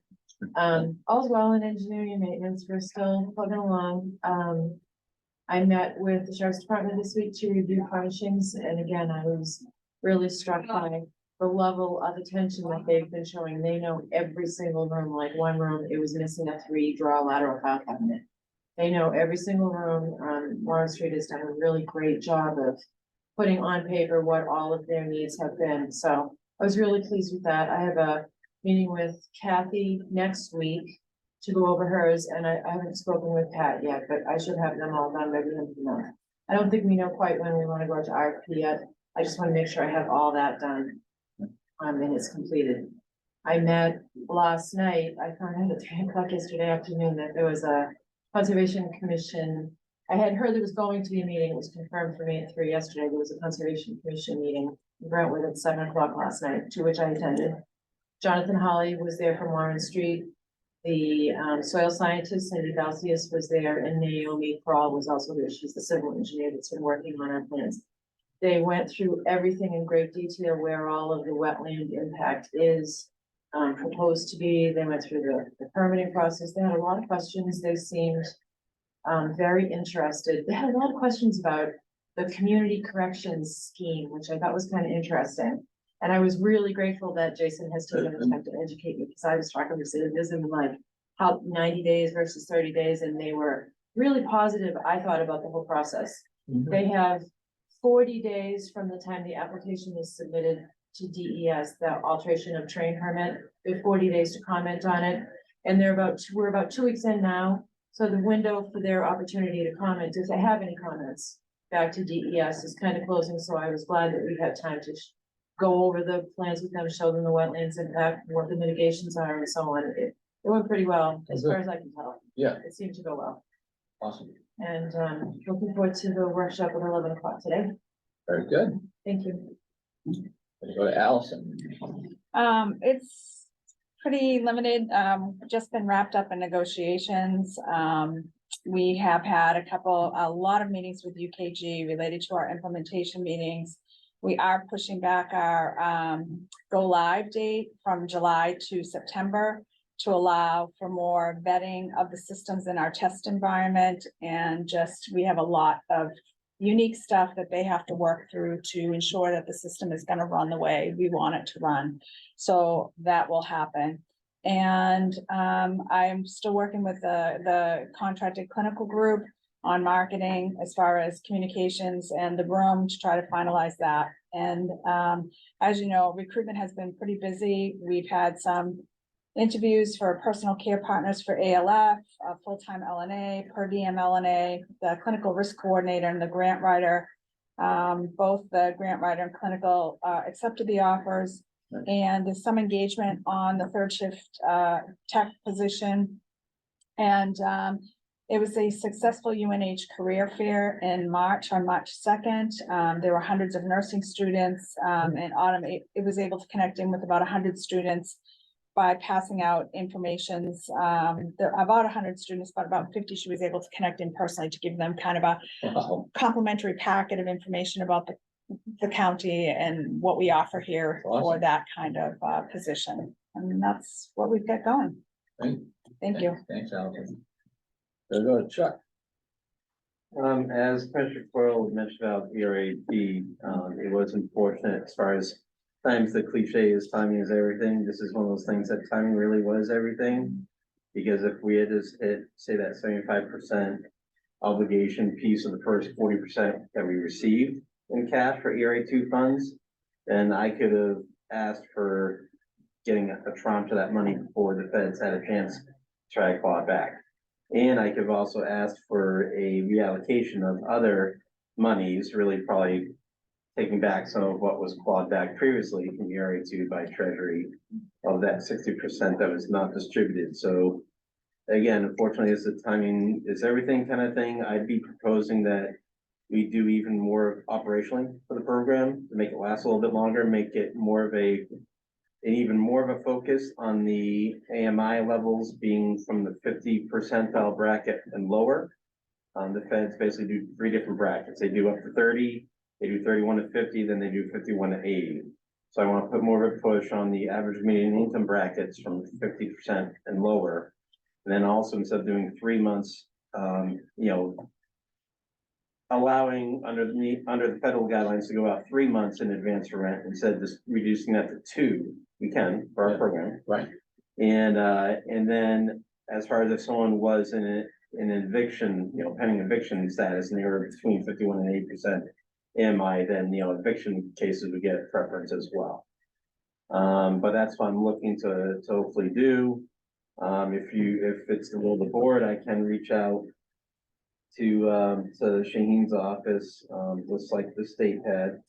All's well in engineering and maintenance. We're still plugging along. I met with the sheriff's department this week to review furnishings, and again, I was really struck by the level of attention that they've been showing. They know every single room, like one room, it was missing a 3-drawer lateral file cabinet. They know every single room. Warren Street has done a really great job of putting on paper what all of their needs have been. So I was really pleased with that. I have a meeting with Kathy next week to go over hers, and I haven't spoken with Pat yet, but I should have them all done by the end of the month. I don't think we know quite when we want to go to RFP yet. I just want to make sure I have all that done. And it's completed. I met last night, I found out at 3 o'clock yesterday afternoon that there was a Conservation Commission. I had heard there was going to be a meeting. It was confirmed for me at 3 yesterday. There was a Conservation Commission meeting in Brentwood at 7 o'clock last night, to which I attended. Jonathan Holly was there from Warren Street. The soil scientist, Cindy Balsius, was there, and Naomi Kroll was also there. She's the civil engineer that's been working on our plans. They went through everything in great detail, where all of the wetland impact is proposed to be. They went through the permitting process. They had a lot of questions. They seemed very interested. They had a lot of questions about the community corrections scheme, which I thought was kind of interesting. And I was really grateful that Jason has taken the time to educate me, because I was talking to citizens like how 90 days versus 30 days, and they were really positive, I thought, about the whole process. They have 40 days from the time the application is submitted to DES, the alteration of terrain permit. They have 40 days to comment on it, and we're about 2 weeks in now. So the window for their opportunity to comment, if they have any comments back to DES, is kind of closing. So I was glad that we had time to go over the plans with them, show them the wetlands impact, what the mitigations are, and so on. It went pretty well, as far as I can tell. Yeah. It seemed to go well. Awesome. And looking forward to the workshop at 11 o'clock today. Very good. Thank you. Let's go to Allison. It's pretty limited, just been wrapped up in negotiations. We have had a lot of meetings with UKG related to our implementation meetings. We are pushing back our go live date from July to September to allow for more vetting of the systems in our test environment. And we have a lot of unique stuff that they have to work through to ensure that the system is going to run the way we want it to run. So that will happen. And I'm still working with the contracted clinical group on marketing as far as communications and the room to try to finalize that. And as you know, recruitment has been pretty busy. We've had some interviews for personal care partners for ALF, full-time LNA, per diem LNA, the clinical risk coordinator and the grant writer. Both the grant writer and clinical accepted the offers. And there's some engagement on the third shift tech position. And it was a successful UNH career fair in March, on March 2nd. There were hundreds of nursing students, and Autumn, it was able to connect in with about 100 students by passing out informations. There are about 100 students, but about 50 she was able to connect in personally to give them kind of a complimentary packet of information about the county and what we offer here for that kind of position. And that's what we've got going. Thank you. Thanks, Allison. We'll go to Chuck. As Commissioner Coyle mentioned about ERAP, it was unfortunate as far as times the cliche is timing is everything. This is one of those things that timing really was everything. Because if we had just hit, say, that 75% obligation piece of the first 40% that we received in cash for ERA2 funds, then I could have asked for getting a tranche of that money before the feds had a chance to try to claw it back. And I could have also asked for a reallocation of other monies, really probably taking back some of what was clawed back previously from ERA2 by Treasury of that 60% that was not distributed. So again, unfortunately, it's the timing is everything kind of thing. I'd be proposing that we do even more operationally for the program to make it last a little bit longer, make it more of even more of a focus on the AMI levels being from the 50 percentile bracket and lower. The feds basically do 3 different brackets. They do up to 30, they do 31 to 50, then they do 51 to 80. So I want to put more of a push on the average median income brackets from 50% and lower. And then also, instead of doing 3 months, allowing under the federal guidelines to go out 3 months in advance for rent instead of just reducing that to 2. We can for our Yeah. program. Right. And then as far as if someone was in an eviction, pending eviction status, and they were between 51 and 80% AMI, then, eviction cases would get preference as well. But that's what I'm looking to hopefully do. If it's the will of the board, I can reach out to Shaheen's office, just like the state had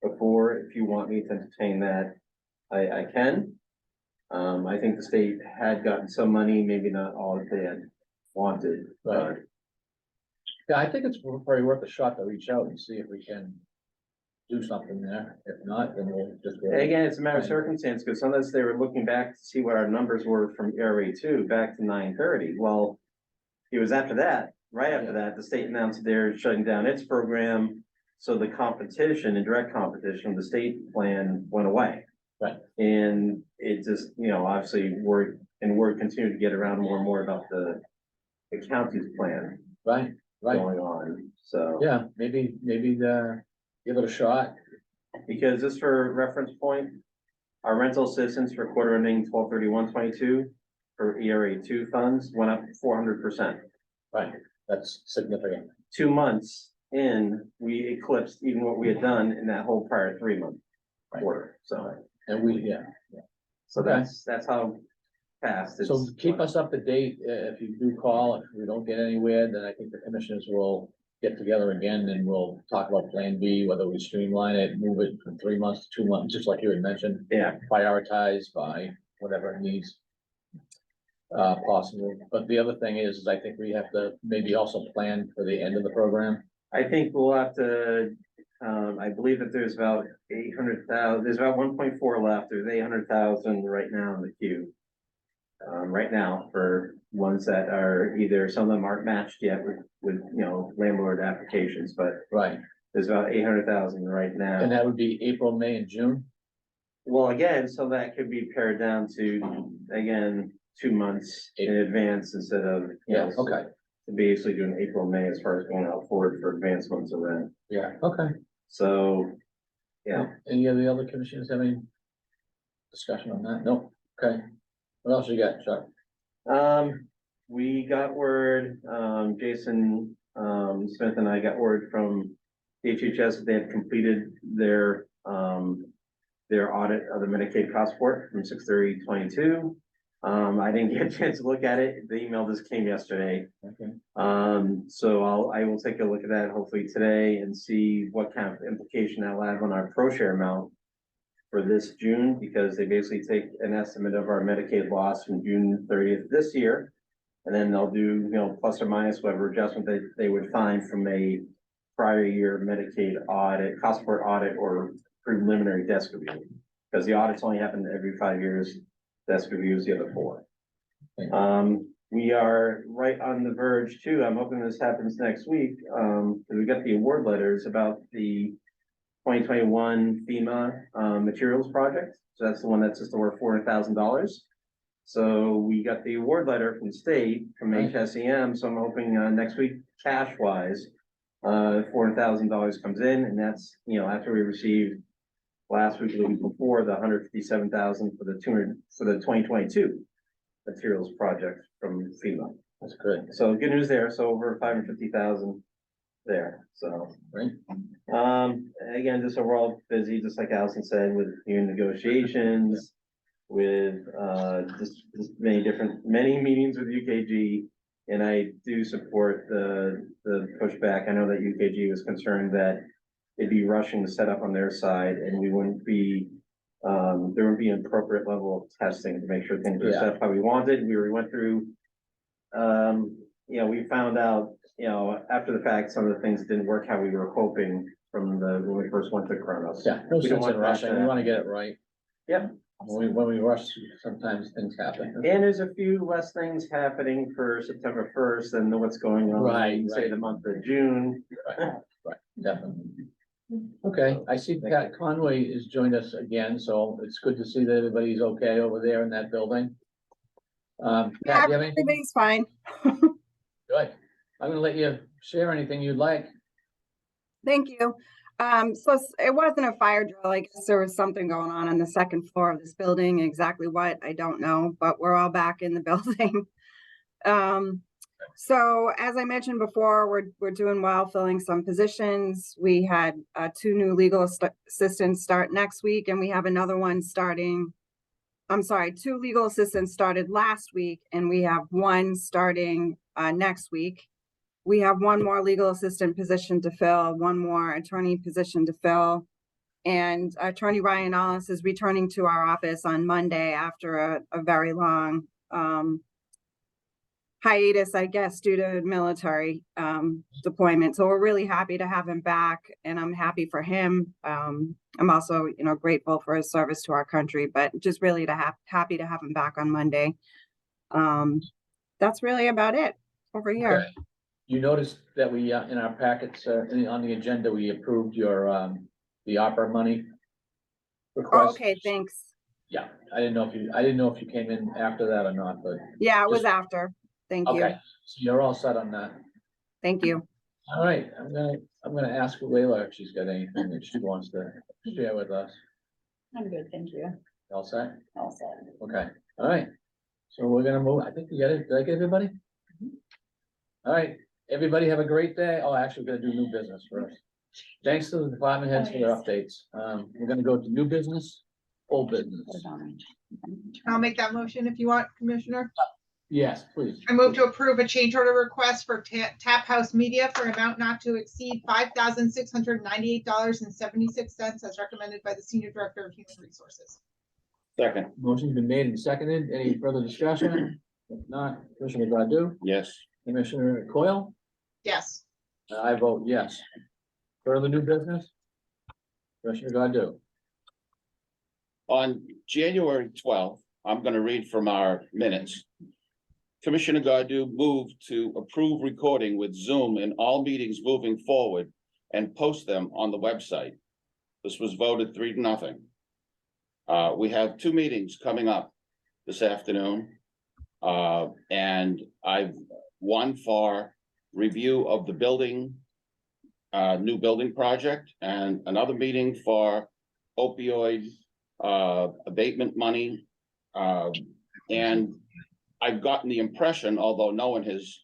before. If you want me to entertain that, I can. I think the state had gotten some money, maybe not all that they had wanted. Right. Yeah, I think it's probably worth a shot to reach out and see if we can do something there. If not, then we'll just. And again, it's a matter of circumstance, because sometimes they were looking back to see what our numbers were from ERA 2 back to 9/30. Well, it was after that, right after that, the state announced they're shutting down its program. So the competition and direct competition, the state plan went away. Right. And it just, obviously word continued to get around more and more about the county's plan Right, right. going on, so. Yeah, maybe give it a shot. Because just for reference point, our rental assistance for quarter ending 12/31/22 for ERA 2 funds went up 400%. Right, that's significant. 2 months in, we eclipsed even what we had done in that whole prior 3-month quarter, so. And yeah. So Okay. that's how fast it's. So keep us up to date. If you do call, if we don't get anywhere, then I think the commissioners will get together again and we'll talk about Plan B, whether we streamline it, move it from 3 months to 2 months, just like you had mentioned. Yeah. Prioritize by whatever it needs. Possible. But the other thing is I think we have to maybe also plan for the end of the program. I think we'll have to, I believe that there's about 800,000, there's about 1.4 left, there's 800,000 right now in the queue. Right now for ones that are either, some of them aren't matched yet with landlord applications, but. Right. There's about 800,000 right now. And that would be April, May and June. Well, again, so that could be pared down to, again, 2 months in advance instead of. Yeah, okay. Basically doing April, May as far as going out forward for advanced months of rent. Yeah, okay. So, yeah. Any of the other commissioners have any discussion on that? No, okay. What else you got, Chuck? We got word, Jason, Smith and I got word from HHS that they had completed their audit of the Medicaid cost report from 6/30/22. I didn't get a chance to look at it. The email just came yesterday. Okay. So I will take a look at that hopefully today and see what kind of implication that'll have on our pro share amount for this June, because they basically take an estimate of our Medicaid loss from June 30th this year. And then they'll do, plus or minus whatever adjustment they would find from a prior year Medicaid audit, cost report audit, or preliminary desk review. Because the audits only happen every 5 years, desk reviews the other 4. We are right on the verge too. I'm hoping this happens next week. We got the award letters about the 2021 FEMA materials project. So that's the one that's just over $400,000. So we got the award letter from the state, from HSEM. So I'm hoping next week, cash wise, $400,000 comes in, and that's, after we received last week, the week before, the $157,000 for the 2022 materials project from FEMA. That's good. So good news there. So over 550,000 there. So. Right. Again, just overall busy, just like Allison said, with new negotiations, with just many meetings with UKG. And I do support the pushback. I know that UKG was concerned that it'd be rushing to set up on their side, and we wouldn't be, there wouldn't be an appropriate level of testing to make sure things were set up how we wanted. We went through, we found out, after the fact, some of the things didn't work how we were hoping when we first went to Kronos. Yeah, no We don't sense want in that rushing. to We want to happen. get it right. Yep. When we rush, sometimes things happen. And there's a few less things happening for September 1st than what's going on, Right, say right. the month of June. Right, definitely. Okay, I see Pat Conway has joined us again, so it's good to see that everybody's okay over there in that building. Pat, do you have anything? Everything's fine. Good. I'm gonna let you share anything you'd like. Thank you. It wasn't a fire drill. I guess there was something going on the second floor of this building. Exactly what, I don't know, but we're all back in the building. So as I mentioned before, we're doing well filling some positions. We had 2 new legal assistants start next week, and we have another one starting. I'm sorry, 2 legal assistants started last week, and we have 1 starting next week. We have 1 more legal assistant position to fill, 1 more attorney position to fill. And Attorney Ryan Ellis is returning to our office on Monday after a very long hiatus, I guess, due to military deployment. So we're really happy to have him back, and I'm happy for him. I'm also, grateful for his service to our country, but just really happy to have him back on Monday. That's really about it over here. Okay. You noticed that we, in our packets, on the agenda, we approved your, the opera money request. Okay, thanks. Yeah, I didn't know if you came in after that or not, but. Yeah, it was Just- after. Thank you. Okay, so you're all set on that. Thank you. All right, I'm gonna ask Leila if she's got anything that she wants to share with us. I'm good, thank you. All set? All set. Okay, all right. So we're gonna move, I think we got it. Did I get everybody? All right, everybody have a great day. Oh, actually, we're gonna do new business first. Thanks to the department heads for their updates. We're gonna go to new business, old business. I'll make that motion if you want, Commissioner. Yes, please. I move to approve a change order request for Tap House Media for an amount not to exceed $5,698.76 as recommended by the Senior Director of Human Resources. Second, Motion's been made and seconded. Any further discussion? If not, Commissioner Godu, yes. Commissioner Coyle, Yes. I vote yes. Further new business? Commissioner Godu. On January 12th, I'm gonna read from our minutes. Commissioner Godu moved to approve recording with Zoom in all meetings moving forward and post them on the website. This was voted 3-0. We have 2 meetings coming up this afternoon. And one for review of the building, new building project, and another meeting for opioid abatement money. And I've gotten the impression, although no one has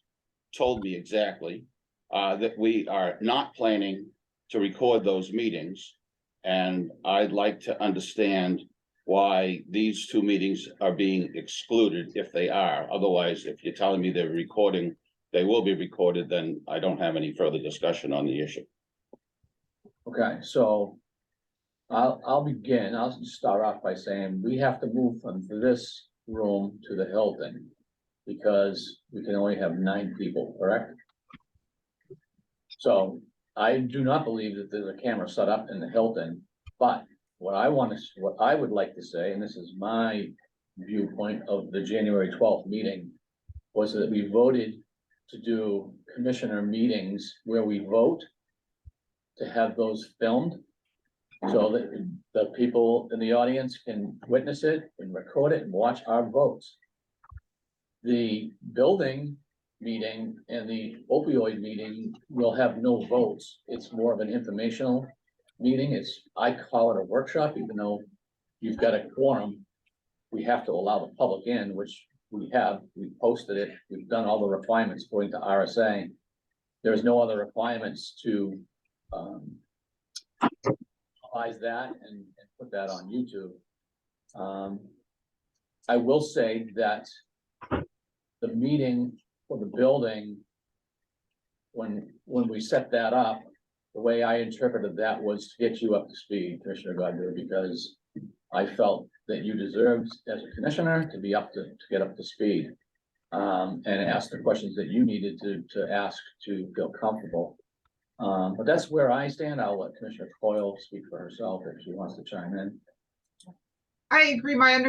told me exactly, that we are not planning to record those meetings. And I'd like to understand why these 2 meetings are being excluded if they are. Otherwise, if you're telling me they're recording, they will be recorded, then I don't have any further discussion on the issue. Okay, so I'll begin. I'll just start off by saying we have to move from this room to the Hilton because we can only have 9 people, correct? So I do not believe that there's a camera set up in the Hilton, but what I would like to say, and this is my viewpoint of the January 12th meeting, was that we voted to do commissioner meetings where we vote to have those filmed so that the people in the audience can witness it and record it and watch our votes. The building meeting and the opioid meeting will have no votes. It's more of an informational meeting. I call it a workshop, even though you've got a quorum. We have to allow the public in, which we posted it. We've done all the requirements according to RSA. There's no other requirements to analyze that and put that on YouTube. I will say that the meeting for the building, when we set that up, the way I interpreted that was to get you up to speed, Commissioner Godu, because I felt that you deserved as a commissioner to get up to speed. And ask the questions that you needed to ask to feel comfortable. But that's where I stand. I'll let Commissioner Coyle speak for herself if she wants to chime in. I agree. I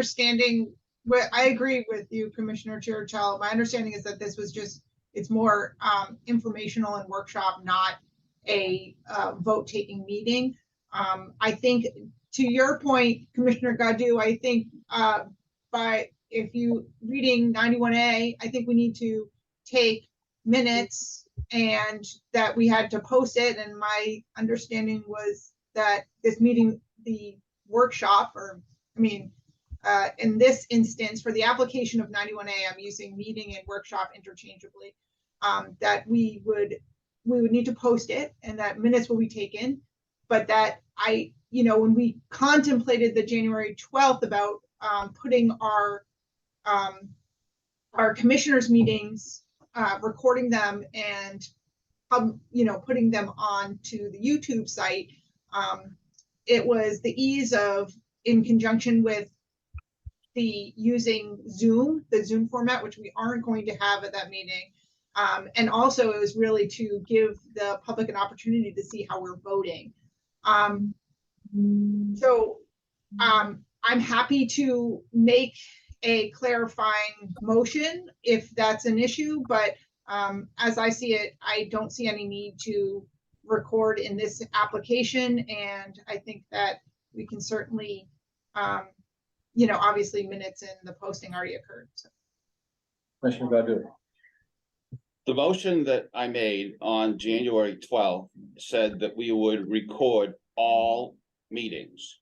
agree with you, Commissioner Chercello. My understanding is that this was it's more informational and workshop, not a vote-taking meeting. I think to your point, Commissioner Godu, I think if you reading 91A, I think we need to take minutes and that we had to post it, and my understanding was that this meeting, the workshop, or, I mean, in this instance, for the application of 91A, I'm using meeting and workshop interchangeably, that we would need to post it and that minutes will be taken, but that when we contemplated the January 12th about putting our commissioners meetings, recording them and putting them on to the YouTube site, it was the ease of, in conjunction with the using the Zoom format, which we aren't going to have at that meeting. And also it was really to give the public an opportunity to see how we're voting. I'm happy to make a clarifying motion if that's an issue, but as I see it, I don't see any need to record in this application, and I think that we can certainly, obviously minutes and the posting already occurred. So. Commissioner Godu. The motion that I made on January 12th said that we would record all meetings.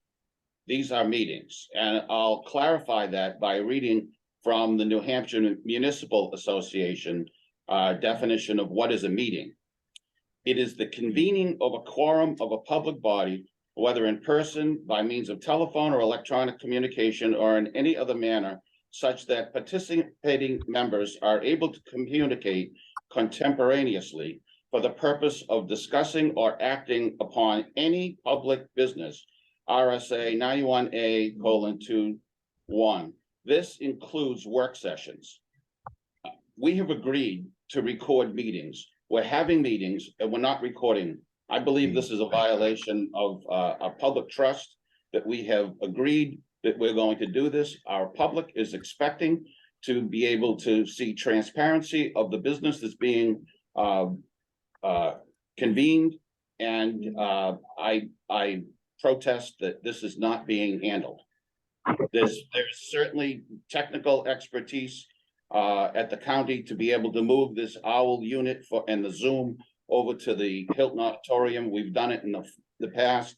These are meetings, and I'll clarify that by reading from the New Hampshire Municipal Association definition of what is a meeting. It is the convening of a quorum of a public body, whether in person, by means of telephone or electronic communication, or in any other manner, such that participating members are able to communicate contemporaneously for the purpose of discussing or acting upon any public business. RSA 91A:21. This includes work sessions. We have agreed to record meetings. We're having meetings and we're not recording. I believe this is a violation of our public trust, that we have agreed that we're going to do this. Our public is expecting to be able to see transparency of the business that's being convened, and I protest that this is not being handled. There's certainly technical expertise at the county to be able to move this OWL unit and the Zoom over to the Hilton Auditorium. We've done it in the past.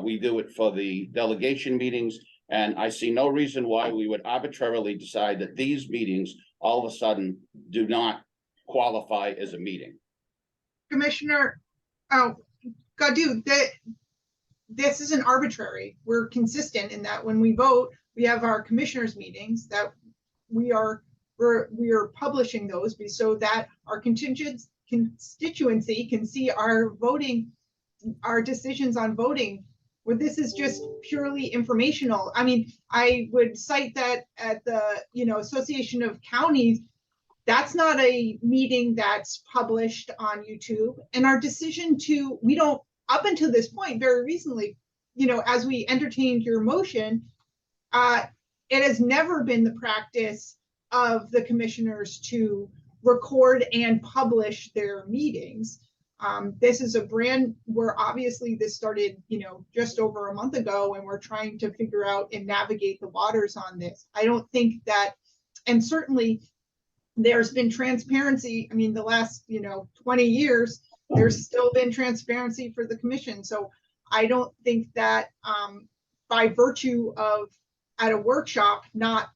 We do it for the delegation meetings, and I see no reason why we would arbitrarily decide that these meetings all of a sudden do not qualify as a meeting. Commissioner, Godu, this isn't arbitrary. We're consistent in that when we vote, we have our commissioners meetings that we are publishing those so that our constituency can see our voting, our decisions on voting, where this is just purely informational. I mean, I would cite that at the, Association of Counties, that's not a meeting that's published on YouTube. And our decision we don't, up until this point, very recently, as we entertained your motion, it has never been the practice of the commissioners to record and publish their meetings. This is where obviously this started, just over a month ago, and we're trying to figure out and navigate the waters on this. I don't think that, and certainly there's been transparency. I mean, the last, 20 years, there's still been transparency for the commission. So I don't think that by virtue of at a workshop, not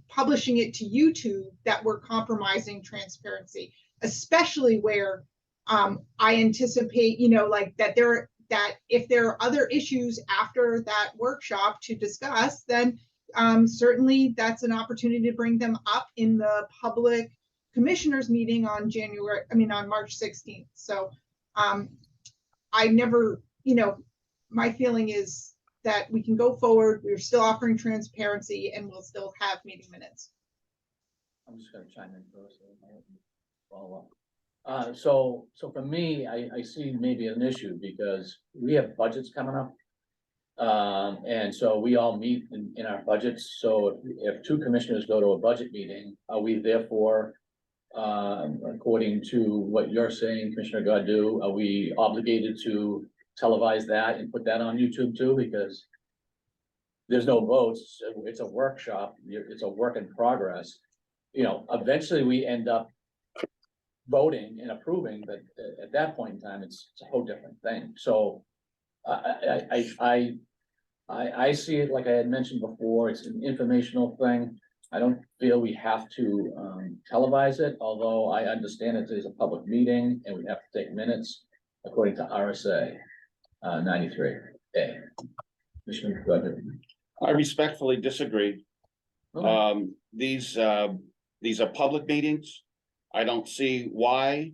publishing it to YouTube, that we're compromising transparency, especially where I anticipate, that if there are other issues after that workshop to discuss, then certainly that's an opportunity to bring them up in the public commissioners meeting on March 16th. So I never, my feeling is that we can go forward. We're still offering transparency and we'll still have meeting minutes. I'm just gonna chime in first. Follow up. So for me, I see maybe an issue because we have budgets coming up. And so we all meet in our budgets. So if two commissioners go to a budget meeting, are we therefore, according to what you're saying, Commissioner Godu, are we obligated to televise that and put that on YouTube too? Because there's no votes. It's a workshop. It's a work in progress. Eventually we end up voting and approving, but at that point in time, it's a whole different thing. So I see it like I had mentioned before, it's an informational thing. I don't feel we have to televise it, although I understand it is a public meeting and we have to take minutes according to RSA 93A. Commissioner, go ahead. I respectfully disagree. Okay. These are public meetings. I don't see why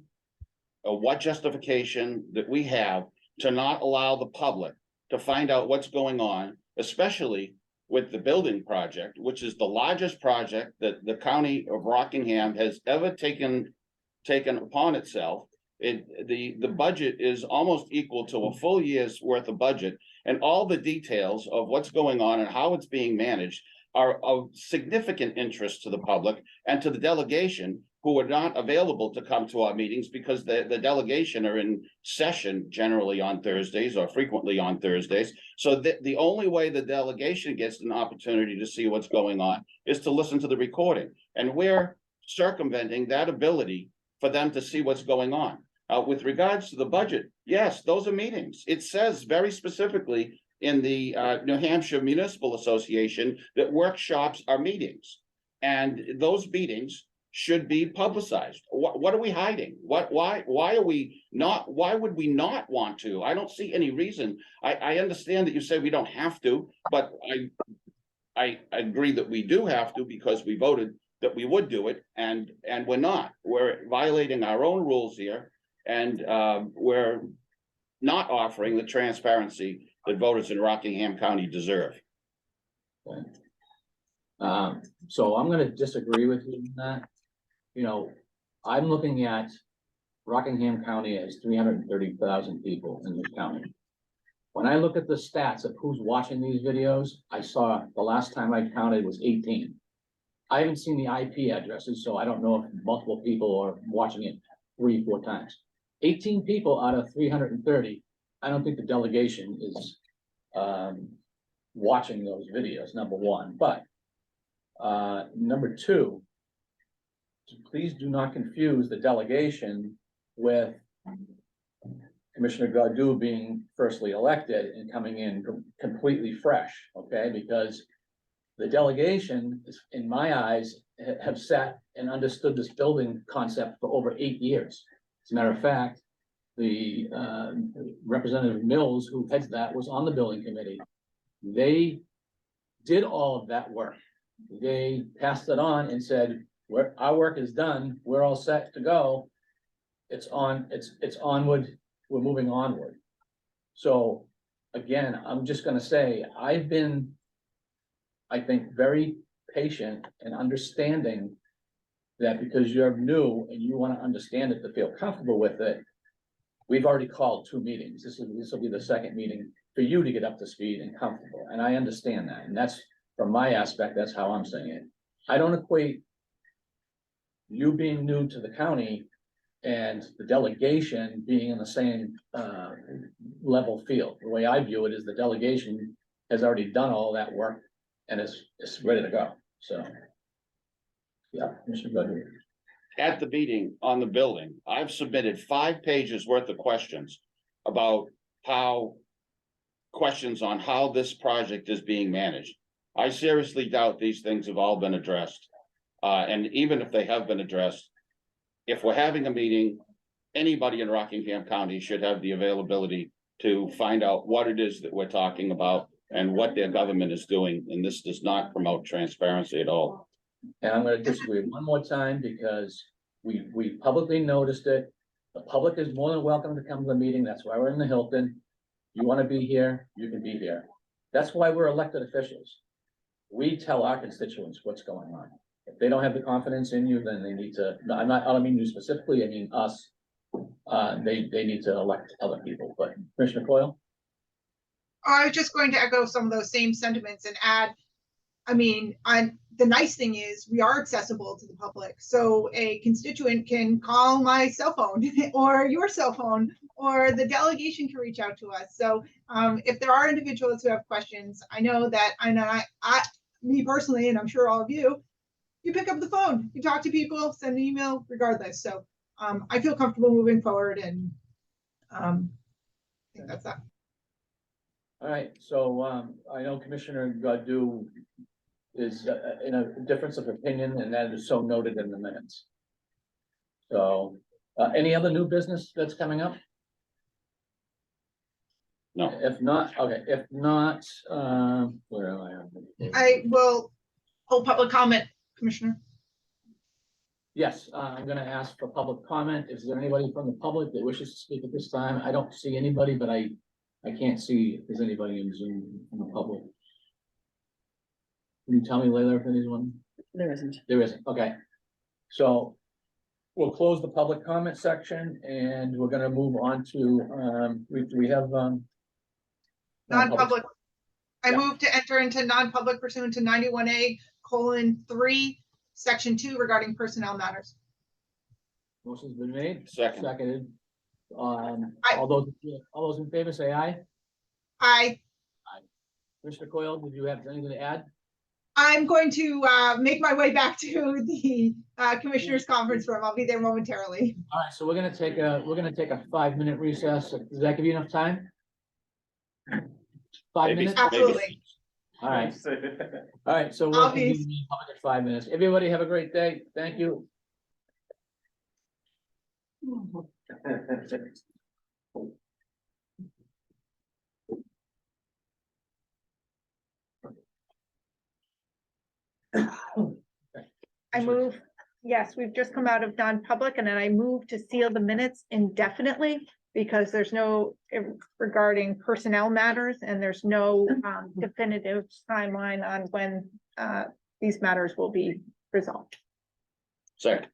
or what justification that we have to not allow the public to find out what's going on, especially with the building project, which is the largest project that the county of Rockingham has ever taken upon itself. The budget is almost equal to a full year's worth of budget, and all the details of what's going on and how it's being managed are of significant interest to the public and to the delegation, who are not available to come to our meetings because the delegation are in session generally on Thursdays or frequently on Thursdays. So the only way the delegation gets an opportunity to see what's going on is to listen to the recording. And we're circumventing that ability for them to see what's going on. With regards to the budget, yes, those are meetings. It says very specifically in the New Hampshire Municipal Association that workshops are meetings. And those meetings should be publicized. What are we hiding? Why are we not? Why would we not want to? I don't see any reason. I understand that you say we don't have to, but I agree that we do have to, because we voted that we would do it, and we're not. We're violating our own rules here, and we're not offering the transparency that voters in Rockingham County deserve. Okay. So I'm gonna disagree with you on that. You know, I'm looking at Rockingham County as 330,000 people in this county. When I look at the stats of who's watching these videos, I saw the last time I counted was 18. I haven't seen the IP addresses, so I don't know if multiple people are watching it 3-4 times. 18 people out of 330. I don't think the delegation is watching those videos, number one. But number two, please do not confuse the delegation with Commissioner Godu being firstly elected and coming in completely fresh, okay? Because the delegation, in my eyes, have sat and understood this building concept for over 8 years. As a matter of fact, the Representative Mills, who heads that, was on the building committee. They did all of that work. They passed it on and said, our work is done, we're all set to go. It's onward, we're moving onward. So again, I'm just gonna say, I've been, I think, very patient and understanding that because you're new and you want to understand it to feel comfortable with it. We've already called 2 meetings. This will be the second meeting for you to get up to speed and comfortable. And I understand that. And that's, from my aspect, that's how I'm saying it. I don't equate you being new to the county and the delegation being in the same level field. The way I view it is the delegation has already done all that work and is ready to go. So, yeah, Mr. Godu. At the meeting on the building, I've submitted 5 pages worth of questions about questions on how this project is being managed. I seriously doubt these things have all been addressed. And even if they have been addressed, if we're having a meeting, anybody in Rockingham County should have the availability to find out what it is that we're talking about and what their government is doing. And this does not promote transparency at all. And I'm gonna disagree one more time because we publicly noticed it. The public is more than welcome to come to the meeting. That's why we're in the Hilton. You wanna be here, you can be here. That's why we're elected officials. We tell our constituents what's going on. If they don't have the confidence in you, then they need to, I don't mean you specifically, I mean us. They need to elect other people, but Commissioner Coyle? I was just going to echo some of those same sentiments and add, I mean, the nice thing is we are accessible to the public. So a constituent can call my cell phone or your cell phone, or the delegation can reach out to us. So if there are individuals who have questions, I know that, me personally, and I'm sure all of you, you pick up the phone, you talk to people, send an email, regardless. So I feel comfortable moving forward and, I think that's that. All right, so, I know Commissioner Godu is in a difference of opinion, and that is so noted in the minutes. So, any other new business that's coming up? No. If not, okay, if not, where am I? I will hold public comment, Commissioner. Yes, I'm gonna ask for public comment. Is there anybody from the public that wishes to speak at this time? I don't see anybody, but I can't see if there's anybody in Zoom from the public. Can you tell me later if there's one? There isn't. There isn't, okay. So we'll close the public comment section and we're gonna move on to, we have, Non-public. I Yeah. move to enter into non-public pursuant to 91A:3, Section 2 regarding personnel matters. Motion's been made. Second. Seconded. Aye. All those in favor say aye. I, Mr. Coyle, did you have anything to add? I'm going to make my way back to the Commissioners Conference Room. I'll be there momentarily. All right, so we're gonna take a 5-minute recess. Does that give you enough time? 5 Maybe. minutes? Absolutely. All right, all right, so we'll I'll be- convene in public at 5 minutes. Everybody have a great day. Thank you. I move, yes, we've just come out of non-public and then I move to seal the minutes indefinitely because there's no regarding personnel matters and there's no definitive timeline on when these matters will be resolved. Second.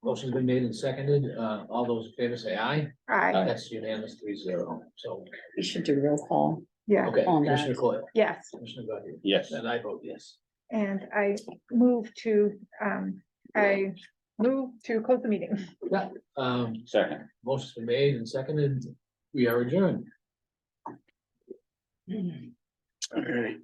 Motion's been made and seconded. All those in favor say aye. Aye, That's unanimous 3-0. So, You should do roll call yeah, okay, on that. Commissioner Coyle, yes. Commissioner Godu, Yes. and I vote yes. And I move to close the meeting. Yeah, Second. motion's been made and seconded. We are adjourned. All right.